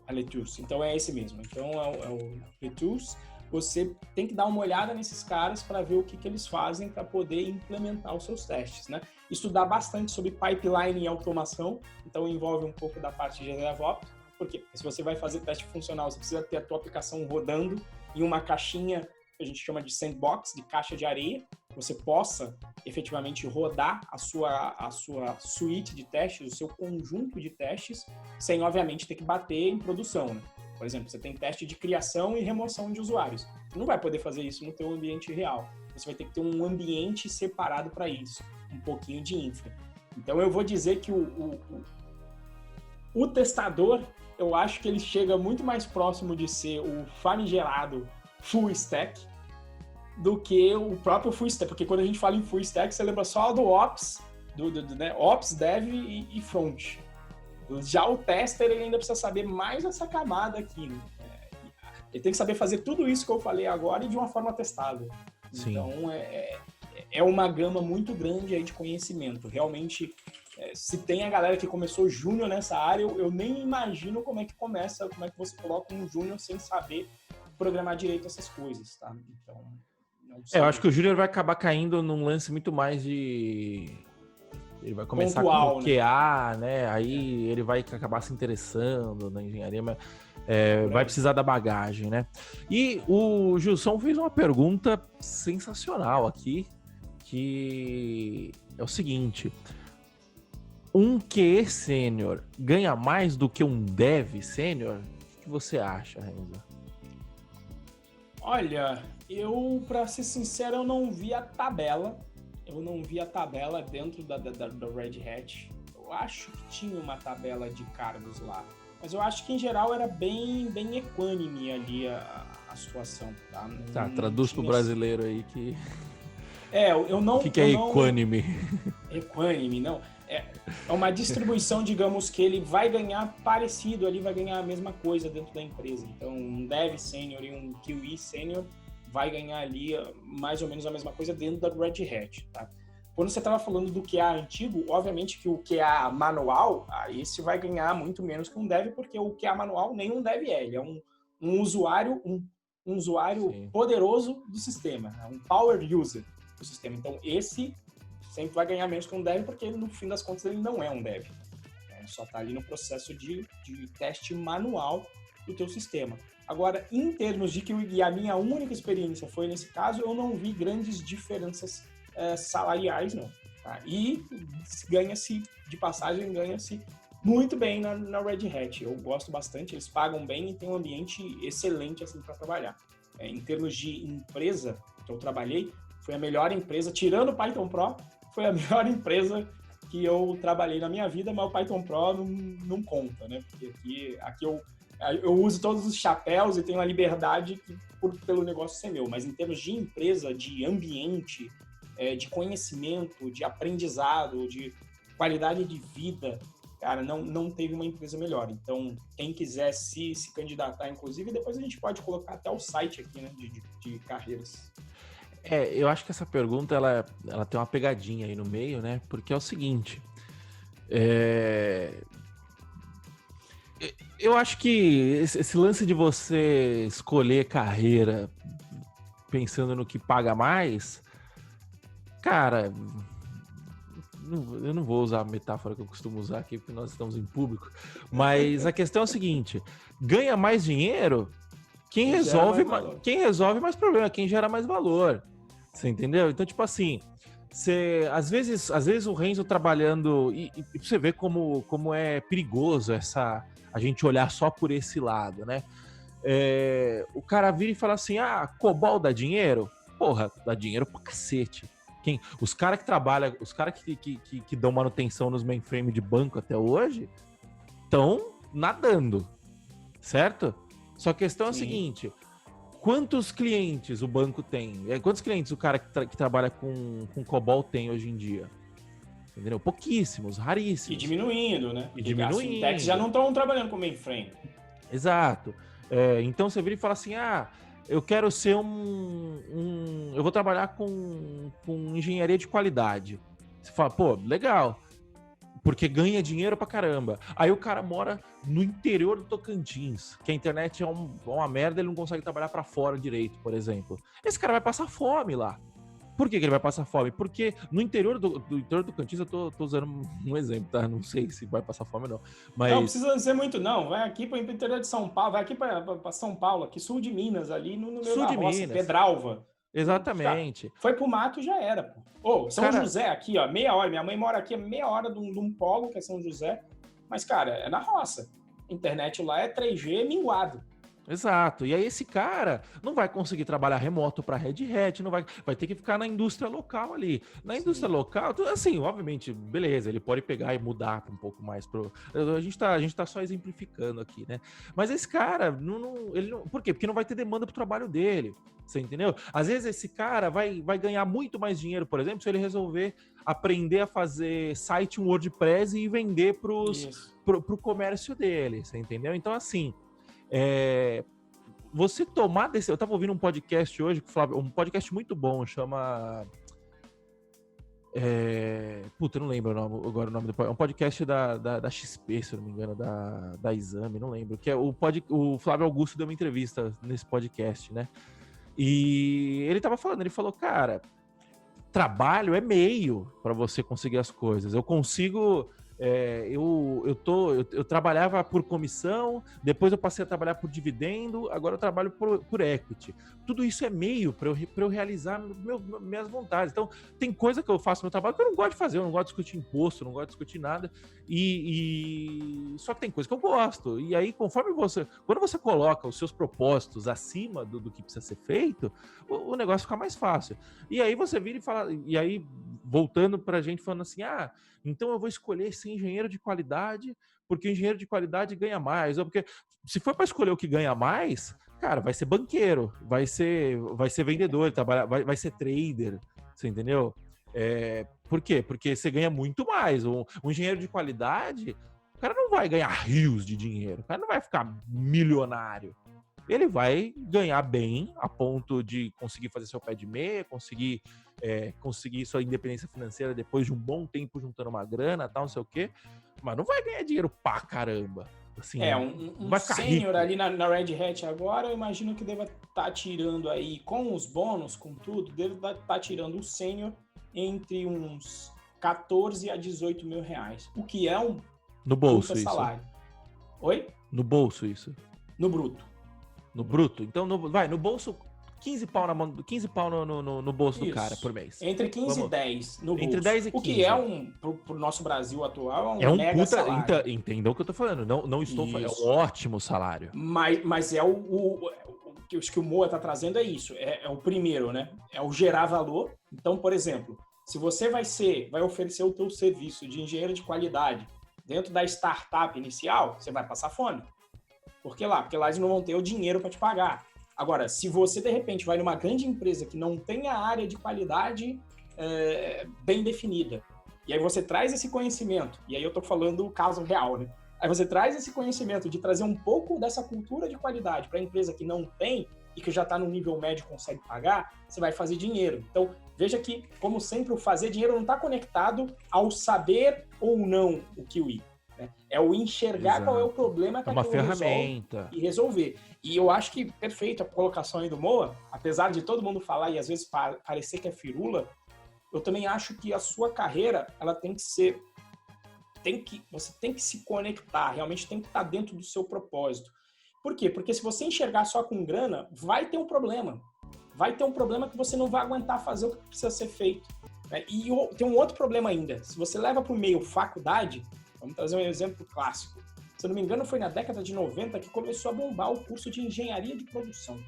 A Lettuce. Então é esse mesmo. Então é o Lettuce. Você tem que dar uma olhada nesses caras para ver o que eles fazem para poder implementar os seus testes, né? Estudar bastante sobre pipeline e automação. Então envolve um pouco da parte de DevOps. Porque se você vai fazer teste funcional, você precisa ter a tua aplicação rodando em uma caixinha que a gente chama de sandbox, de caixa de areia. Você possa efetivamente rodar a sua suíte de testes, o seu conjunto de testes, sem, obviamente, ter que bater em produção, né? Por exemplo, você tem teste de criação e remoção de usuários. Você não vai poder fazer isso no teu ambiente real. Você vai ter que ter um ambiente separado para isso, um pouquinho de infra. Então, eu vou dizer que o testador, eu acho que ele chega muito mais próximo de ser o famigerado full stack, do que o próprio full stack, porque quando a gente fala em full stack, você lembra só do Ops, né? Ops, Dev e Front. Já o tester, ele ainda precisa saber mais essa camada aqui, né? Ele tem que saber fazer tudo isso que eu falei agora e de uma forma testável. Sim. Então, é uma gama muito grande aí de conhecimento. Realmente, se tem a galera que começou júnior nessa área, eu nem imagino como é que começa, como é que você coloca um júnior sem saber programar direito essas coisas, tá? Então... eu acho que o Júnior vai acabar caindo num lance muito mais de... Ele vai começar pontual, com QA, né? Aí ele vai acabar se interessando na engenharia, mas vai precisar da bagagem, né? E o Gilson fez uma pergunta sensacional aqui, que é o seguinte: um QE sênior ganha mais do que um dev sênior? O que você acha, Renzo? Olha, pra ser sincero, eu não vi a tabela. Eu não vi a tabela dentro da Red Hat. Eu acho que tinha uma tabela de cargos lá. Mas eu acho que, em geral, era bem equânime ali a a situação, tá? Tá, Não traduz pro tinha... brasileiro aí que... eu não... O que é equânime? Equânime, não. É uma distribuição, digamos, que ele vai ganhar parecido ali, vai ganhar a mesma coisa dentro da empresa. Então, um Dev Sênior e um QE Sênior vai ganhar ali mais ou menos a mesma coisa dentro da Red Hat, tá? Quando você estava falando do QA antigo, obviamente que o QA manual, esse vai ganhar muito menos que um Dev, porque o QA manual nem um Dev é, ele é um usuário, um usuário Sim. poderoso do sistema, um power user do sistema. Então, esse sempre vai ganhar menos que um Dev, porque ele, no fim das contas, ele não é um Dev. Ele só está ali no processo de teste manual do teu sistema. Agora, em termos de que a minha única experiência foi nesse caso, eu não vi grandes diferenças salariais, não. Tá? E ganha-se, de passagem, ganha-se muito bem na Red Hat. Eu gosto bastante, eles pagam bem e tem um ambiente excelente assim, para trabalhar. Em termos de empresa que eu trabalhei, foi a melhor empresa, tirando o Python Pro, foi a melhor empresa que eu trabalhei na minha vida, mas o Python Pro não conta, né? Porque aqui eu uso todos os chapéus e tenho a liberdade pelo negócio ser meu. Mas em termos de empresa, de ambiente, de conhecimento, de aprendizado, de qualidade de vida, cara, não teve uma empresa melhor. Então, quem quiser se candidatar, inclusive, depois a gente pode colocar até o site aqui, né, de carreiras. Eu acho que essa pergunta, ela tem uma pegadinha aí no meio, né? Porque é o seguinte, eu acho que esse lance de você escolher carreira pensando no que paga mais, cara, eu não vou usar a metáfora que eu costumo usar aqui, porque nós estamos em público, mas a questão é o seguinte, ganha mais dinheiro quem resolve mais problema, quem gera mais valor. Você entendeu? Então, tipo assim, às vezes o Renzo trabalhando, e você vê como é perigoso a gente olhar só por esse lado, né? O cara vira e fala assim, COBOL dá dinheiro? Porra, dá dinheiro pra cacete. Os caras que trabalham, os caras que dão manutenção nos mainframe de banco até hoje, estão nadando, certo? Só a questão é a seguinte... Quantos clientes o banco tem? Quantos clientes o cara que trabalha com COBOL tem hoje em dia? Entendeu? Pouquíssimos, raríssimos. E diminuindo, né? E diminuindo. As fintechs já não estão trabalhando com mainframe. Exato. Então você vira e fala assim, eu quero ser eu vou trabalhar com engenharia de qualidade. Você fala, pô, legal. Porque ganha dinheiro pra caramba. Aí o cara mora no interior do Tocantins, que a internet é uma merda, ele não consegue trabalhar pra fora direito, por exemplo. Esse cara vai passar fome lá. Por que ele vai passar fome? Porque no interior do Tocantins, eu tô usando um exemplo, tá? Não sei se vai passar fome ou não. Mas... Não precisa ser muito, não. Vai aqui para o interior de São Paulo, vai aqui para São Paulo, aqui sul de Minas, ali no meio da roça, Pedralva. Exatamente. Foi pro mato, já era, pô. São José aqui, ó, meia hora. Minha mãe mora aqui, meia hora de um polo, que é São José. Mas, cara, é na roça. A internet lá é 3G minguado. Exato. E aí esse cara não vai conseguir trabalhar remoto para Red Hat, vai ter que ficar na indústria local ali. Na indústria local, assim, obviamente, beleza, ele pode pegar e mudar um pouco mais a gente tá só exemplificando aqui, né? Mas esse cara, ele não, por quê? Porque não vai ter demanda pro trabalho dele. Você entendeu? Às vezes esse cara vai ganhar muito mais dinheiro, por exemplo, se ele resolver aprender a fazer site um WordPress e vender pro comércio dele, você entendeu? Então, assim, você tomar decisão. Eu tava ouvindo um podcast hoje, Flávio, um podcast muito bom, chama... eu não lembro agora o nome do podcast. É um podcast da XP, se eu não me engano, da Exame, não lembro. Que é o Flávio Augusto deu uma entrevista nesse podcast, né? E ele tava falando, ele falou, cara, trabalho é meio para você conseguir as coisas. Eu consigo... eu trabalhava por comissão, depois eu passei a trabalhar por dividendo, agora eu trabalho por equity. Tudo isso é meio para eu realizar minhas vontades. Então, tem coisa que eu faço no meu trabalho que eu não gosto de fazer, eu não gosto de discutir imposto, não gosto de discutir nada, só que tem coisa que eu gosto. E aí, quando você coloca os seus propósitos acima do que precisa ser feito, o negócio fica mais fácil. E aí você vira e fala, e aí voltando pra gente falando assim, então eu vou escolher ser engenheiro de qualidade, porque o engenheiro de qualidade ganha mais. Ou porque se for para escolher o que ganha mais, cara, vai ser banqueiro, vai ser vendedor, vai ser trader, você entendeu? Por quê? Porque você ganha muito mais. Um engenheiro de qualidade, o cara não vai ganhar rios de dinheiro, o cara não vai ficar milionário. Ele vai ganhar bem a ponto de conseguir fazer seu pé de meia, conseguir sua independência financeira depois de um bom tempo juntando uma grana, tal, não sei o quê, mas não vai ganhar dinheiro pra caramba. Assim, um sênior ali na Red Hat agora, eu imagino que deva estar tirando aí, com os bônus, com tudo, deve estar tirando o sênior entre uns 14 a 18 mil reais, o que é um no bolso salário. Isso. Oi? No bolso isso? No bruto. No bruto? Então, no bolso, 15 pau, no bolso do cara por mês. Entre 15 e 10 no bolso. Entre 10 e 15. O que pro nosso Brasil atual, é um mega salário. Entendam o que eu tô falando. Não estou falando. É um ótimo salário. Mas é o que o Moa tá trazendo é isso. É o primeiro, né? É o gerar valor. Então, por exemplo, se você vai oferecer o teu serviço de engenheiro de qualidade dentro da startup inicial, você vai passar fome. Por que lá? Porque lá eles não vão ter o dinheiro para te pagar. Agora, se você, de repente, vai numa grande empresa que não tem a área de qualidade bem definida, e aí você traz esse conhecimento, e aí eu estou falando o caso real, né? Aí você traz esse conhecimento de trazer um pouco dessa cultura de qualidade para a empresa que não tem e que já está no nível médio e consegue pagar, você vai fazer dinheiro. Então, veja que, como sempre, o fazer dinheiro não está conectado ao saber ou não o QI. Né? É o enxergar Qual é o problema que uma ferramenta e resolver. E eu acho que perfeito a colocação aí do Moa, apesar de todo mundo falar e às vezes parecer que é firula, eu também acho que a sua carreira ela tem que ser, você tem que se conectar, realmente tem que estar dentro do seu propósito. Por quê? Porque se você enxergar só com grana, vai ter um problema. Vai ter um problema que você não vai aguentar fazer o que precisa ser feito. Né? E tem um outro problema ainda. Se você leva para o meio faculdade, vamos trazer um exemplo clássico. Se eu não me engano, foi na década de 90 que começou a bombar o curso de engenharia de produção.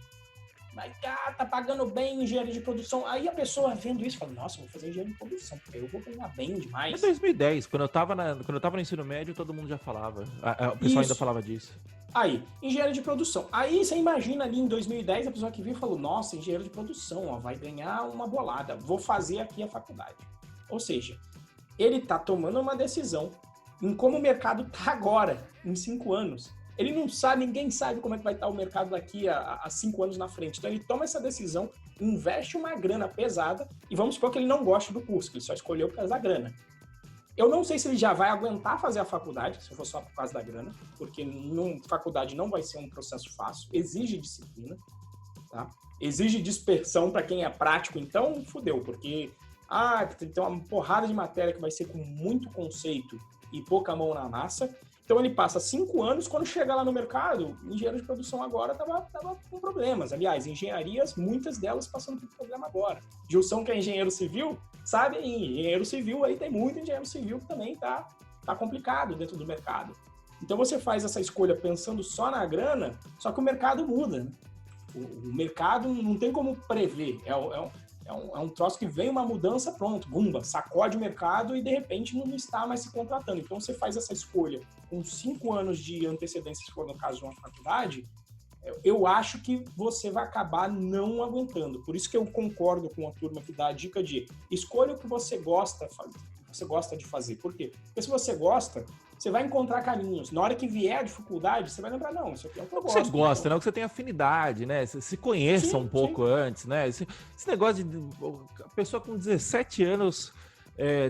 Mas, cara, tá pagando bem engenharia de produção. Aí a pessoa vendo isso fala, nossa, eu vou fazer engenharia de produção, porque eu vou ganhar bem demais. É 2010, quando eu tava no ensino médio, todo mundo já falava. O pessoal ainda falava disso. Aí, engenharia de produção. Aí você imagina ali em 2010, a pessoa que viu e falou, nossa, engenheiro de produção, ó, vai ganhar uma bolada, vou fazer aqui a faculdade. Ou seja, ele tá tomando uma decisão em como o mercado tá agora, em 5 anos. Ele não sabe, ninguém sabe como é que vai estar o mercado daqui a 5 anos na frente. Então ele toma essa decisão, investe uma grana pesada e vamos supor que ele não goste do curso, que ele só escolheu por causa da grana. Eu não sei se ele já vai aguentar fazer a faculdade, se for só por causa da grana, porque faculdade não vai ser um processo fácil, exige disciplina, tá? Exige dispersão para quem é prático, então fudeu, porque tem uma porrada de matéria que vai ser com muito conceito e pouca mão na massa. Então ele passa 5 anos, quando chega lá no mercado, engenheiro de produção agora tava com problemas. Aliás, engenharias, muitas delas passando por problema agora. Gilson, que é engenheiro civil, sabe, engenheiro civil aí tem muito engenheiro civil que também tá complicado dentro do mercado. Então você faz essa escolha pensando só na grana, só que o mercado muda. Né? O mercado não tem como prever, é um troço que vem uma mudança, pronto, bumba, sacode o mercado e de repente não está mais se contratando. Então você faz essa escolha com 5 anos de antecedência, se for no caso de uma faculdade, eu acho que você vai acabar não aguentando. Por isso que eu concordo com a turma que dá a dica de escolha o que você gosta de fazer. Por quê? Porque se você gosta, você vai encontrar caminhos. Na hora que vier a dificuldade, você vai lembrar, não, isso aqui é o que eu gosto. Você gosta, então. Né? O que você tem afinidade, né? Você se conheça um pouco antes, né? Esse negócio de a pessoa com 17 anos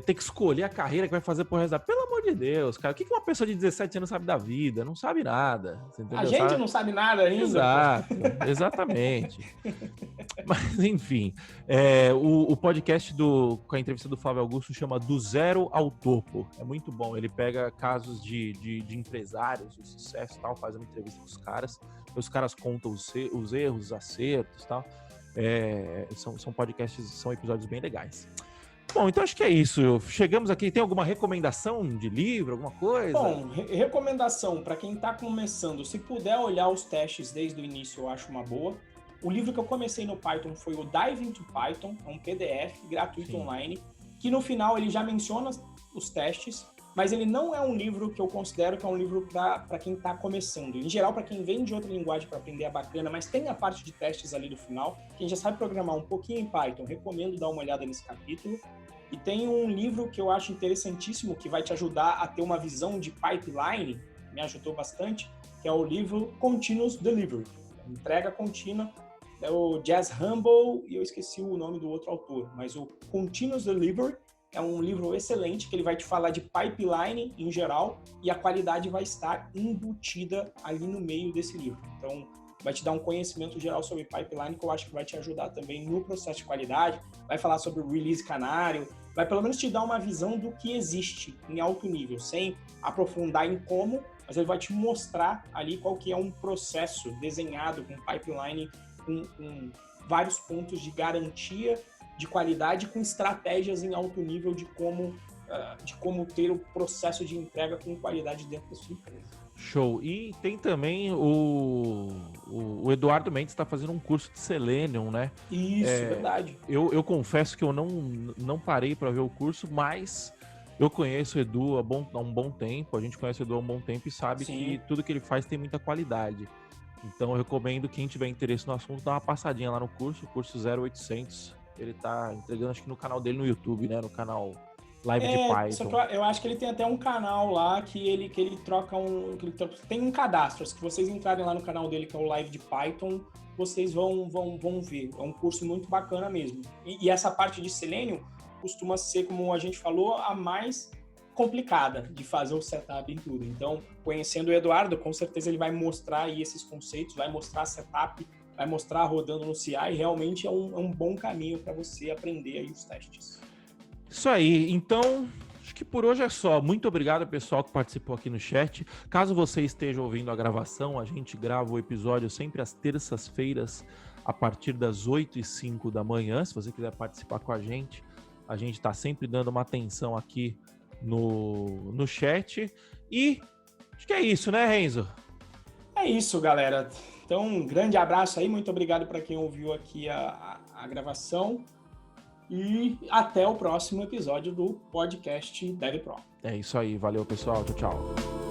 ter que escolher a carreira que vai fazer pro resto da... Pelo amor de Deus, cara. O que uma pessoa de 17 anos sabe da vida? Não sabe nada. A gente não sabe nada ainda. Exato, exatamente. Mas, enfim, o podcast com a entrevista do Flávio Augusto chama Do Zero ao Topo. É muito bom. Ele pega casos de empresários, de sucesso e tal, faz uma entrevista com os caras. Os caras contam os erros, os acertos e tal. São podcasts, são episódios bem legais. Bom, então acho que é isso. Chegamos aqui. Tem alguma recomendação de livro, alguma coisa? Bom, recomendação para quem está começando. Se puder olhar os testes desde o início, eu acho uma boa. O livro que eu comecei no Python foi o Dive into Python, é um PDF gratuito online, que no final ele já menciona os testes mas ele não é um livro que eu considero que é um livro para quem está começando. Em geral, para quem vem de outra linguagem para aprender é bacana, mas tem a parte de testes ali do final. Quem já sabe programar um pouquinho em Python, recomendo dar uma olhada nesse capítulo. E tem um livro que eu acho interessantíssimo, que vai te ajudar a ter uma visão de pipeline, me ajudou bastante, que é o livro Continuous Delivery, entrega contínua. É o Jez Humble, e eu esqueci o nome do outro autor, mas o Continuous Delivery é um livro excelente, que ele vai te falar de pipeline em geral, e a qualidade vai estar embutida ali no meio desse livro. Então, vai te dar um conhecimento geral sobre pipeline, que eu acho que vai te ajudar também no processo de qualidade, vai falar sobre o release canário, vai pelo menos te dar uma visão do que existe em alto nível, sem aprofundar em como, mas ele vai te mostrar ali qual que é um processo desenhado com pipeline, com vários pontos de garantia de qualidade, com estratégias em alto nível de como ter o processo de entrega com qualidade dentro da sua empresa. Show. E tem também o Eduardo Mendes está fazendo um curso de Selenium, né? Isso, verdade. Eu confesso que eu não parei para ver o curso, mas eu conheço o Edu há um bom tempo, a gente conhece o Edu há um bom tempo e sabe Sim. que tudo que ele faz tem muita qualidade. Então eu recomendo quem tiver interesse no assunto, dar uma passadinha lá no curso 0800. Ele tá entregando, acho que no canal dele no YouTube, né? No canal Live de Python. Só que eu acho que ele tem até um canal lá que ele troca tem um cadastro. Se vocês entrarem lá no canal dele, que é o Live de Python, vocês vão ver. É um curso muito bacana mesmo. E essa parte de Selenium costuma ser, como a gente falou, a mais complicada de fazer o setup em tudo. Então, conhecendo o Eduardo, com certeza ele vai mostrar aí esses conceitos, vai mostrar setup, vai mostrar rodando no CI, e realmente é um bom caminho para você aprender aí os testes. Isso aí, então, acho que por hoje é só. Muito obrigado, pessoal, que participou aqui no chat. Caso você esteja ouvindo a gravação, a gente grava o episódio sempre às terças-feiras, a partir das 8h05 da manhã. Se você quiser participar com a gente está sempre dando uma atenção aqui no chat. E acho que é isso, né, Renzo? É isso, galera. Então, um grande abraço aí. Muito obrigado para quem ouviu aqui a gravação. E até o próximo episódio do podcast DevPro. É isso aí. Valeu, pessoal. Tchau, tchau.